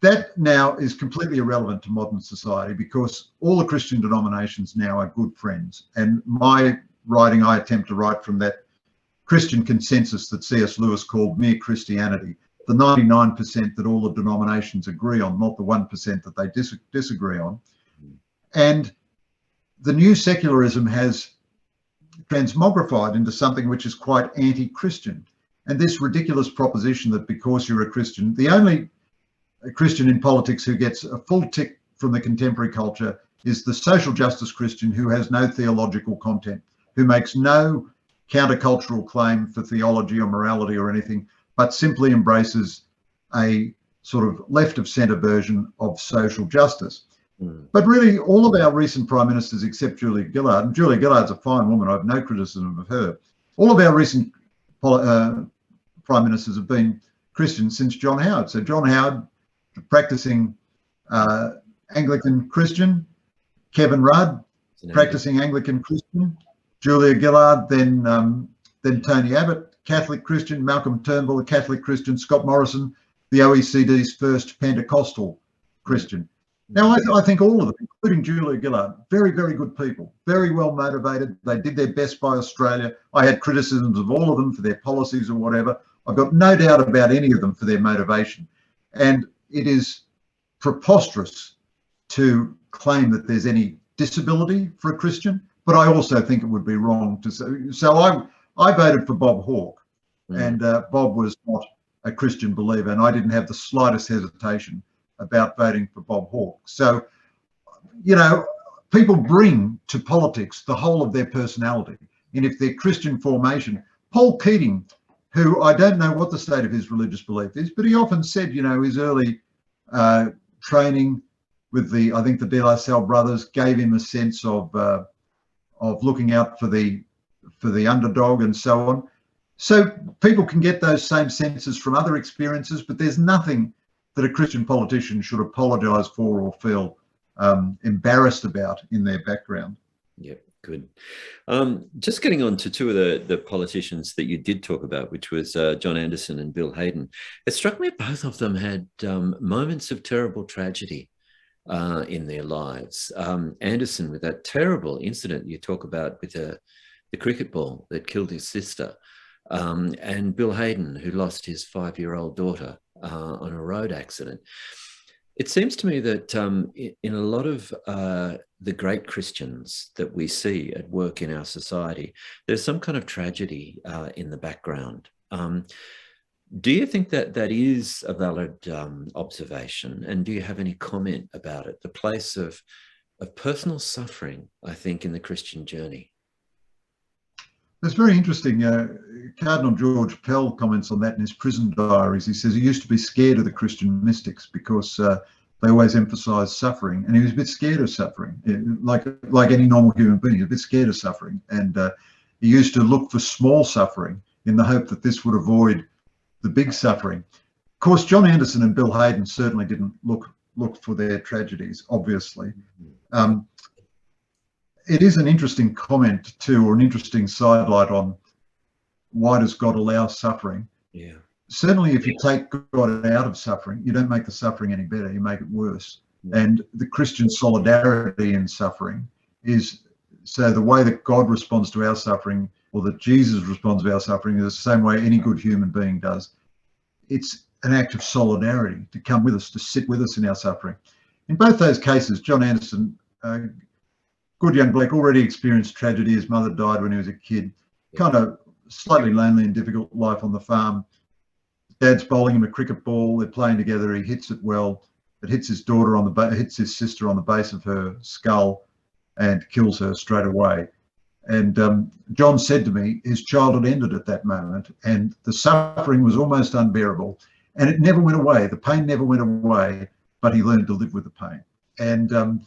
That now is completely irrelevant to modern society because all the Christian denominations now are good friends. And my writing, I attempt to write from that Christian consensus that C.S. Lewis called mere Christianity, the 99% that all the denominations agree on, not the 1% that they disagree on. And the new secularism has transmogrified into something which is quite anti-Christian. And this ridiculous proposition that because you're a Christian, the only Christian in politics who gets a full tick from the contemporary culture is the social justice Christian who has no theological content, who makes no countercultural claim for theology or morality or anything, but simply embraces a sort of left of centre version of social justice. But really, all of our recent prime ministers, except Julia Gillard, and Julia Gillard's a fine woman, I have no criticism of her, all of our recent prime ministers have been Christian since John Howard. So John Howard, practicing Anglican Christian, Kevin Rudd, practicing Anglican Christian, Julia Gillard, then Tony Abbott, Catholic Christian, Malcolm Turnbull, a Catholic Christian, Scott Morrison, the OECD's first Pentecostal Christian. Now, I think all of them, including Julia Gillard, very, very good people, very well motivated. They did their best by Australia. I had criticisms of all of them for their policies or whatever. I've got no doubt about any of them for their motivation. And it is preposterous to claim that there's any disability for a Christian, but I also think it would be wrong to say. So I voted for Bob Hawke, and Bob was not a Christian believer, and I didn't have the slightest hesitation about voting for Bob Hawke. So, you know, people bring to politics the whole of their personality. And if they're Christian formation, Paul Keating, who I don't know what the state of his religious belief is, but he often said, you know, his early training with I think the De La Salle brothers gave him a sense of looking out for the underdog and so on. So people can get those same senses from other experiences, but there's nothing that a Christian politician should apologise for or feel embarrassed about in their background. Yep, good. Just getting on to two of the politicians that you did talk about, which was John Anderson and Bill Hayden. It struck me both of them had moments of terrible tragedy in their lives. Anderson with that terrible incident you talk about with the cricket ball that killed his sister, and Bill Hayden, who lost his 5-year-old daughter on a road accident. It seems to me that in a lot of the great Christians that we see at work in our society, there's some kind of tragedy in the background. Do you think that that is a valid observation? And do you have any comment about it? The place of personal suffering, I think, in the Christian journey. It's very interesting. Cardinal George Pell comments on that in his prison diaries. He says he used to be scared of the Christian mystics because they always emphasised suffering, and he was a bit scared of suffering, like any normal human being, a bit scared of suffering. And he used to look for small suffering in the hope that this would avoid the big suffering. Of course, John Anderson and Bill Hayden certainly didn't look for their tragedies, obviously. It is an interesting comment too, or an interesting sidelight on why does God allow suffering? Yeah. Certainly if you take God out of suffering, you don't make the suffering any better, you make it worse. Yeah. And the Christian solidarity in suffering is, so the way that God responds to our suffering, or that Jesus responds to our suffering, is the same way any good human being does. It's an act of solidarity to come with us, to sit with us in our suffering. In both those cases, John Anderson, good young bloke, already experienced tragedy. His mother died when he was a kid. Kind of slightly lonely and difficult life on the farm. Dad's bowling him a cricket ball. They're playing together. He hits it well. It hits his daughter on the hits his sister on the base of her skull, and kills her straight away. And John said to me, his childhood ended at that moment, and the suffering was almost unbearable, and it never went away. The pain never went away, but he learned to live with the pain. And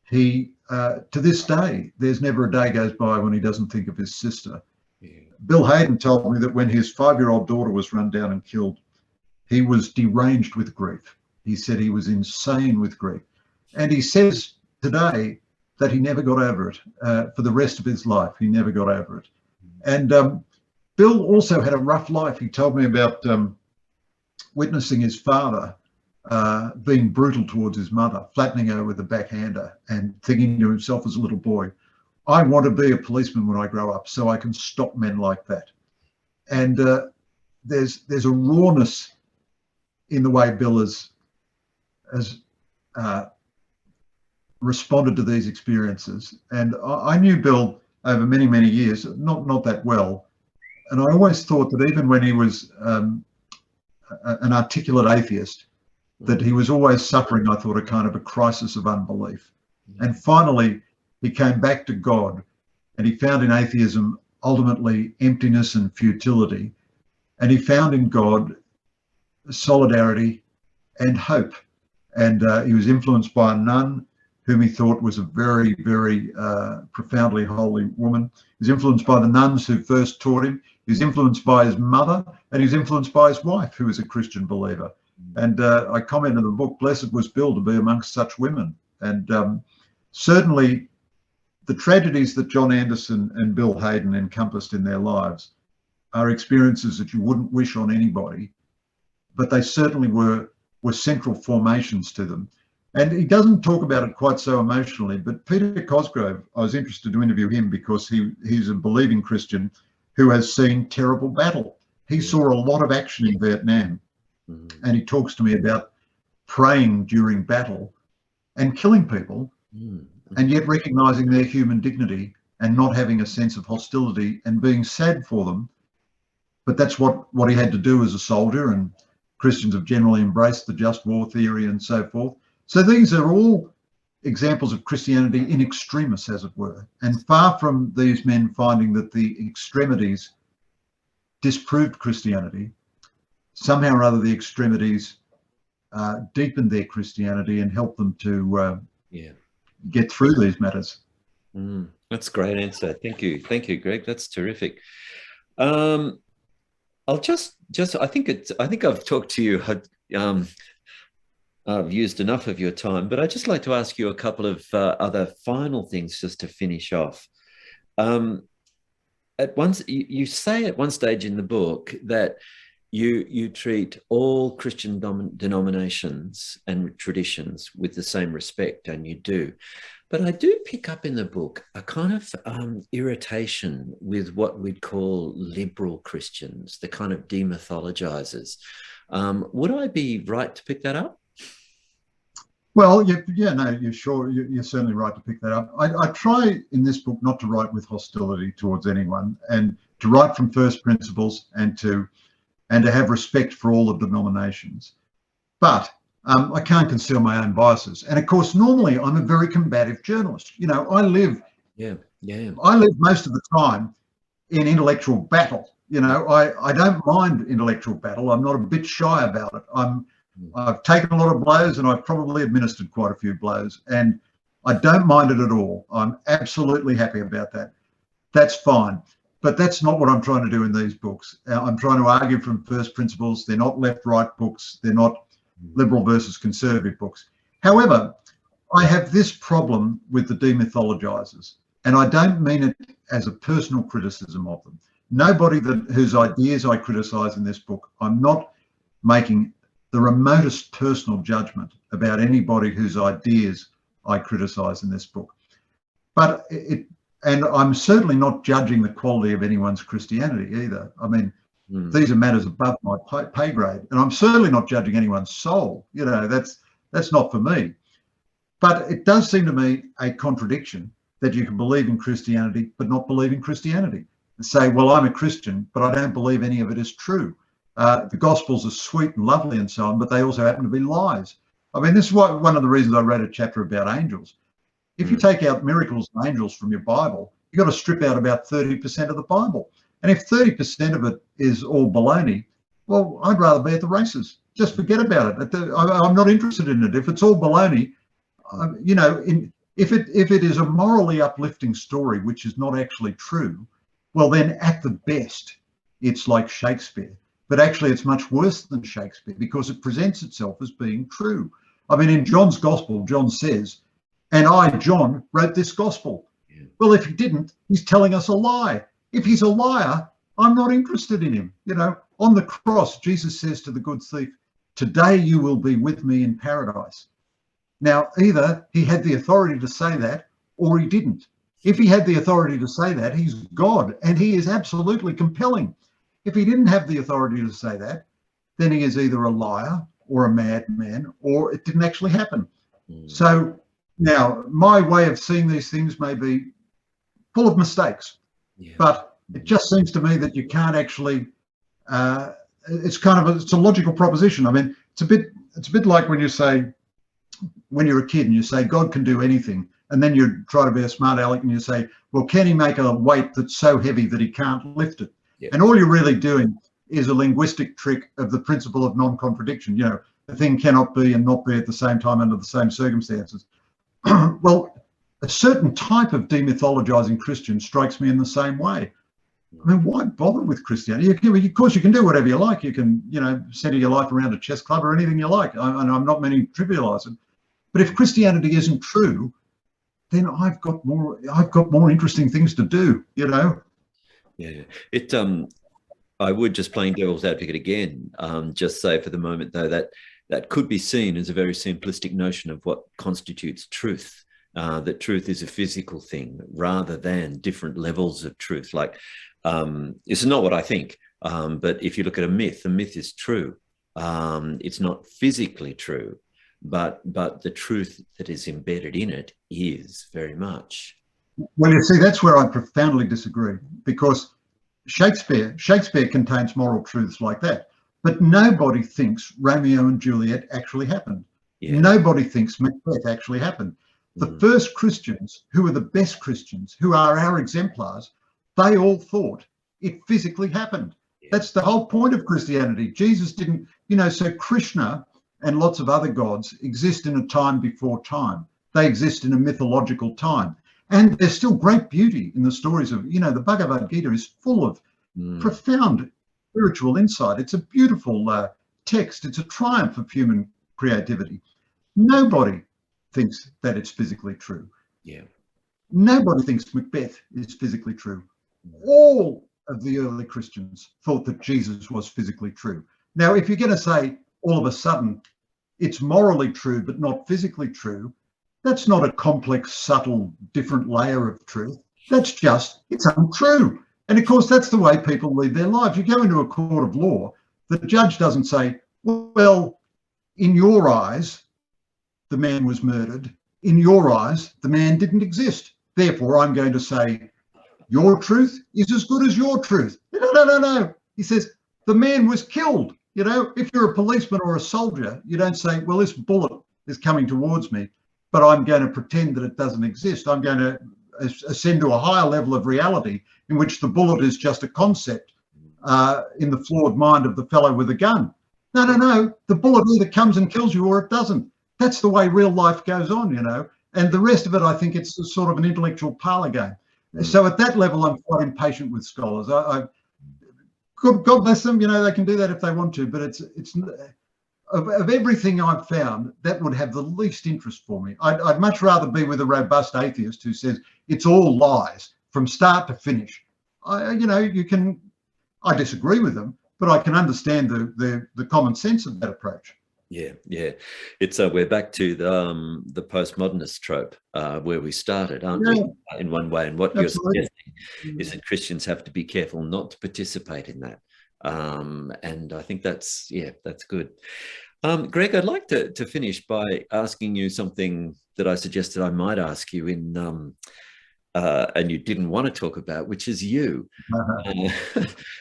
he, to this day, there's never a day goes by when he doesn't think of his sister. Yeah. Bill Hayden told me that when his 5-year-old daughter was run down and killed, he was deranged with grief. He said he was insane with grief. And he says today that he never got over it. For the rest of his life, he never got over it. And Bill also had a rough life. He told me about witnessing his father being brutal towards his mother, flattening her with a backhander, and thinking to himself as a little boy, I want to be a policeman when I grow up so I can stop men like that. And there's a rawness in the way Bill has responded to these experiences. And I knew Bill over many, many years, not that well, and I always thought that even when he was an articulate atheist, that he was always suffering, I thought, a kind of a crisis of unbelief. And finally, he came back to God, and he found in atheism ultimately emptiness and futility. And he found in God solidarity and hope. And he was influenced by a nun whom he thought was a very, very profoundly holy woman. He was influenced by the nuns who first taught him. He was influenced by his mother, and he was influenced by his wife, who was a Christian believer. And I comment in the book, blessed was Bill to be amongst such women. And certainly the tragedies that John Anderson and Bill Hayden encompassed in their lives are experiences that you wouldn't wish on anybody, but they certainly were central formations to them. And he doesn't talk about it quite so emotionally, but Peter Cosgrove, I was interested to interview him because he's a believing Christian who has seen terrible battle. He saw a lot of action in Vietnam. And he talks to me about praying during battle and killing people, and yet recognizing their human dignity and not having a sense of hostility and being sad for them. But that's what he had to do as a soldier, and Christians have generally embraced the just war theory and so forth. So these are all examples of Christianity in extremis, as it were. And far from these men finding that the extremities disproved Christianity, somehow or other the extremities deepened their Christianity and helped them to get through these matters. That's a great answer. Thank you, Greg. That's terrific. I'll just I think I've talked to you. I've used enough of your time, but I'd just like to ask you a couple of other final things just to finish off. You say at one stage in the book that you treat all Christian denominations and traditions with the same respect, and you do. But I do pick up in the book a kind of irritation with what we'd call liberal Christians, the kind of demythologizers. Would I be right to pick that up? Well, you're sure. You're certainly right to pick that up. I try in this book not to write with hostility towards anyone, and to write from first principles, and to have respect for all the denominations. But I can't conceal my own biases. And of course, normally I'm a very combative journalist. You know, I live most of the time in intellectual battle. You know, I don't mind intellectual battle. I'm not a bit shy about it. I've taken a lot of blows, and I've probably administered quite a few blows, and I don't mind it at all. I'm absolutely happy about that. That's fine. But that's not what I'm trying to do in these books. I'm trying to argue from first principles. They're not left-right books. They're not liberal versus conservative books. However, I have this problem with the demythologizers, and I don't mean it as a personal criticism of them. Nobody whose ideas I criticize in this book, I'm not making the remotest personal judgment about anybody whose ideas I criticize in this book. But and I'm certainly not judging the quality of anyone's Christianity either. I mean, these are matters above my pay grade, and I'm certainly not judging anyone's soul. You know, that's not for me. But it does seem to me a contradiction that you can believe in Christianity but not believe in Christianity, and say, well, I'm a Christian, but I don't believe any of it is true. The Gospels are sweet and lovely and so on, but they also happen to be lies. I mean, this is one of the reasons I wrote a chapter about angels. If you take out miracles and angels from your Bible, you've got to strip out about 30% of the Bible. And if 30% of it is all baloney, well, I'd rather be at the races. Just forget about it. I'm not interested in it. If it's all baloney, you know, if it is a morally uplifting story, which is not actually true, well, then at the best, it's like Shakespeare. But actually, it's much worse than Shakespeare because it presents itself as being true. I mean, in John's Gospel, John says, and I, John, wrote this Gospel. Yeah. Well, if he didn't, he's telling us a lie. If he's a liar, I'm not interested in him. You know, on the cross, Jesus says to the good thief, today you will be with me in paradise. Now, either he had the authority to say that or he didn't. If he had the authority to say that, he's God, and he is absolutely compelling. If he didn't have the authority to say that, then he is either a liar or a madman, or it didn't actually happen. So now my way of seeing these things may be full of mistakes, but It just seems to me that you can't actually. It's a logical proposition. I mean, it's a bit like when you say, when you're a kid and you say God can do anything, and then you try to be a smart aleck and you say, well, can he make a weight that's so heavy that he can't lift it? Yeah. And all you're really doing is a linguistic trick of the principle of non-contradiction. You know, a thing cannot be and not be at the same time under the same circumstances. Well, a certain type of demythologizing Christian strikes me in the same way. I mean, why bother with Christianity? Of course, you can do whatever you like. You can, you know, center your life around a chess club or anything you like. And I'm not meaning to trivialize it. But if Christianity isn't true, then I've got more interesting things to do, you know? Yeah. I would, just playing devil's advocate again, just say for the moment, though, that could be seen as a very simplistic notion of what constitutes truth. That truth is a physical thing rather than different levels of truth. Like, this is not what I think, but if you look at a myth is true. It's not physically true, but the truth that is embedded in it is very much. Well, you see, that's where I profoundly disagree, because Shakespeare contains moral truths like that, but nobody thinks Romeo and Juliet actually happened. Yeah. Nobody thinks Macbeth actually happened. The first Christians, who are the best Christians, who are our exemplars, they all thought it physically happened. Yeah. That's the whole point of Christianity. Jesus didn't, you know, so Krishna and lots of other gods exist in a time before time. They exist in a mythological time. And there's still great beauty in the stories of, you know, the Bhagavad Gita is full of profound spiritual insight. It's a beautiful text. It's a triumph of human creativity. Nobody thinks that it's physically true. Yeah. Nobody thinks Macbeth is physically true. All of the early Christians thought that Jesus was physically true. Now, if you're going to say all of a sudden it's morally true but not physically true, that's not a complex, subtle, different layer of truth. That's just, it's untrue. And of course, that's the way people lead their lives. You go into a court of law, the judge doesn't say, well, in your eyes, the man was murdered. In your eyes, the man didn't exist. Therefore, I'm going to say, your truth is as good as your truth. No. He says, the man was killed. You know, if you're a policeman or a soldier, you don't say, well, this bullet is coming towards me, but I'm going to pretend that it doesn't exist. I'm going to ascend to a higher level of reality in which the bullet is just a concept in the flawed mind of the fellow with a gun. No. The bullet either comes and kills you or it doesn't. That's the way real life goes on, you know. And the rest of it, I think it's a sort of an intellectual parlor game. So at that level, I'm quite impatient with scholars. God bless them, you know, they can do that if they want to, but it's of everything I've found, that would have the least interest for me. I'd much rather be with a robust atheist who says it's all lies from start to finish. I disagree with them, but I can understand the common sense of that approach. Yeah. It's we're back to the postmodernist trope where we started, aren't we? In one way, and what Absolutely. You're suggesting is that Christians have to be careful not to participate in that. And I think that's good. Greg, I'd like to finish by asking you something that I suggested I might ask you in and you didn't want to talk about, which is you.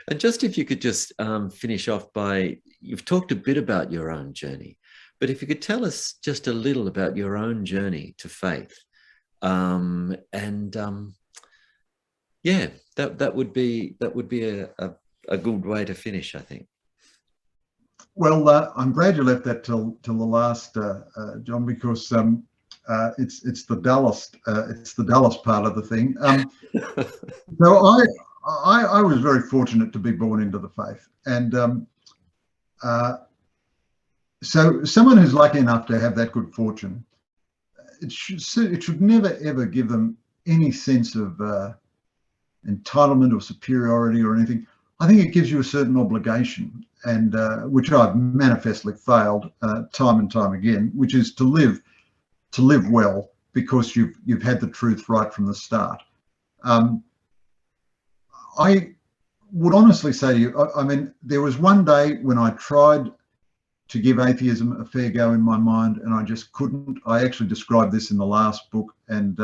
And just if you could just finish off by, you've talked a bit about your own journey, but if you could tell us just a little about your own journey to faith. That would be a good way to finish, I think. Well, I'm glad you left that till the last, John, because it's the dullest part of the thing. So I was very fortunate to be born into the faith, and so someone who's lucky enough to have that good fortune, it should never ever give them any sense of entitlement or superiority or anything. I think it gives you a certain obligation, and which I've manifestly failed time and time again, which is to live well because you've had the truth right from the start. I would honestly say to you, I mean, there was one day when I tried to give atheism a fair go in my mind, and I just couldn't. I actually described this in the last book, and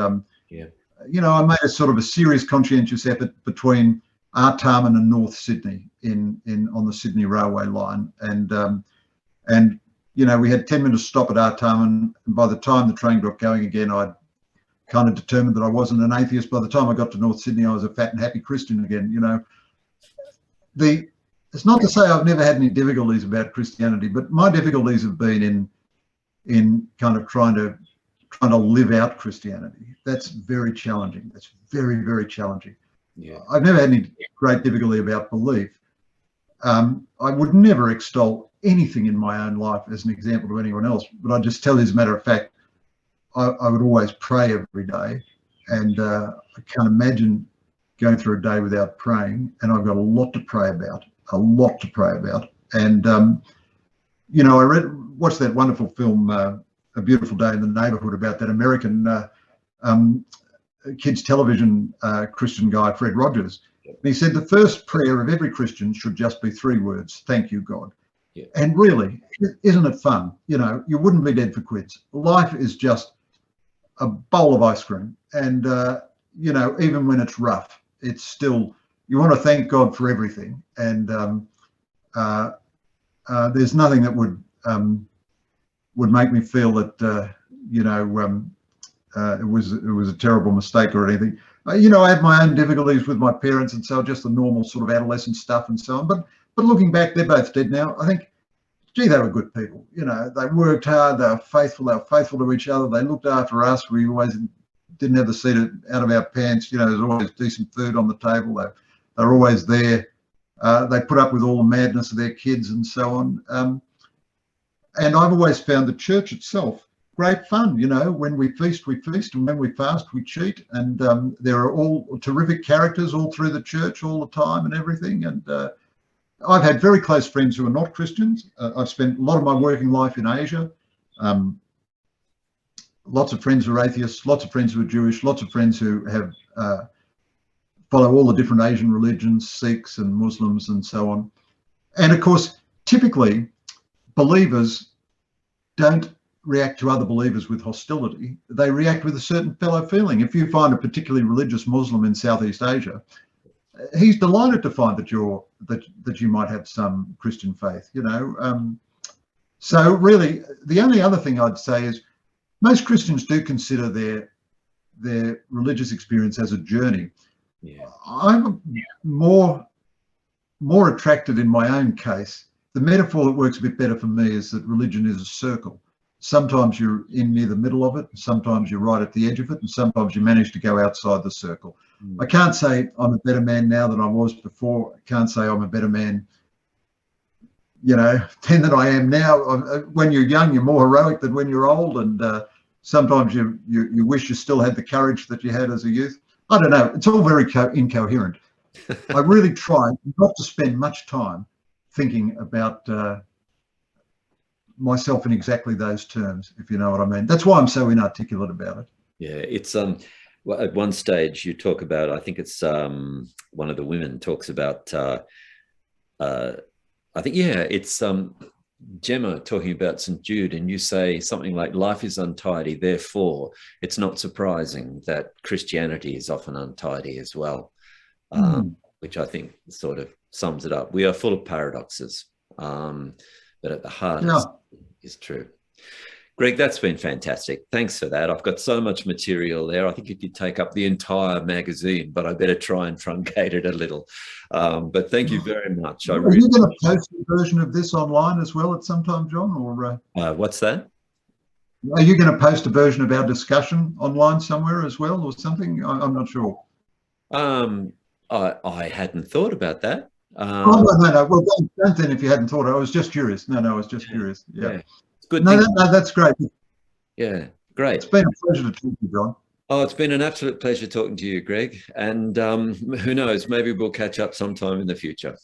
you know, I made a sort of a serious conscientious effort between Artarmon and North Sydney on the Sydney Railway line, and you know, we had 10 minutes stop at Artarmon, and by the time the train got going again, I'd kind of determined that I wasn't an atheist. By the time I got to North Sydney, I was a fat and happy Christian again. You know, it's not to say I've never had any difficulties about Christianity, but my difficulties have been in kind of trying to live out Christianity. That's very challenging. That's very, very challenging. Yeah. I've never had any great difficulty about belief. I would never extol anything in my own life as an example to anyone else, but I just tell you, as a matter of fact, I would always pray every day, and I can't imagine going through a day without praying, and I've got a lot to pray about, And, you know, watched that wonderful film, A Beautiful Day in the Neighborhood, about that American kids television Christian guy, Fred Rogers. And he said the first prayer of every Christian should just be 3 words: thank you, God. Yeah. And really, isn't it fun? You know, you wouldn't be dead for quids. Life is just a bowl of ice cream. And, you know, even when it's rough, it's still, you want to thank God for everything. And there's nothing that would make me feel that, you know, it was a terrible mistake or anything. You know, I had my own difficulties with my parents, and so just the normal sort of adolescent stuff and so on. But looking back, they're both dead now. I think, gee, they were good people. You know, they worked hard. They were faithful. To each other. They looked after us. We always didn't have the seat out of our pants. You know, there's always decent food on the table. They're always there. They put up with all the madness of their kids and so on. And I've always found the church itself great fun. You know, when we feast, and when we fast, we cheat. And there are all terrific characters all through the church all the time and everything. And I've had very close friends who are not Christians. I've spent a lot of my working life in Asia. Lots of friends who are atheists, lots of friends who are Jewish, lots of friends who have follow all the different Asian religions, Sikhs and Muslims and so on. And of course, typically, believers don't react to other believers with hostility. They react with a certain fellow feeling. If you find a particularly religious Muslim in Southeast Asia, he's delighted to find that you might have some Christian faith, you know. So really, the only other thing I'd say is most Christians do consider their religious experience as a journey. Yeah. I'm more attracted in my own case. The metaphor that works a bit better for me is that religion is a circle. Sometimes you're in near the middle of it, sometimes you're right at the edge of it, and sometimes you manage to go outside the circle. I can't say I'm a better man now than I was before. I can't say I'm a better man, you know, then than I am now. When you're young, you're more heroic than when you're old, and sometimes you wish you still had the courage that you had as a youth. I don't know. It's all very incoherent. I really try not to spend much time thinking about myself in exactly those terms, if you know what I mean. That's why I'm so inarticulate about it. Yeah, it's well, at one stage you talk about, I think it's one of the women talks about I think, yeah, it's Gemma talking about St. Jude, and you say something like, life is untidy, therefore it's not surprising that Christianity is often untidy as well, which I think sort of sums it up. We are full of paradoxes, but at the heart is true. Greg, that's been fantastic. Thanks for that. I've got so much material there. I think it could take up the entire magazine, but I better try and truncate it a little. But thank you very much. Are you going to post a version of this online as well at some time, John? Or what's that? Are you going to post a version of our discussion online somewhere as well, or something? I'm not sure. I hadn't thought about that. Oh, no. Well, don't then if you hadn't thought. I was just curious. No, I was just curious. Yeah. Good. No, that's great. Yeah, great. It's been a pleasure to talk to you, John. Oh, it's been an absolute pleasure talking to you, Greg. And who knows, maybe we'll catch up sometime in the future.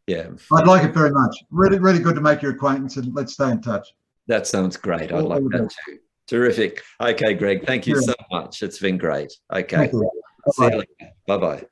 Yeah. I'd like it very much. Really, really good to make your acquaintance, and let's stay in touch. That sounds great. I'd like that too. Terrific. Okay, Greg, thank you so much. It's been great. Okay. See you later. Bye-bye.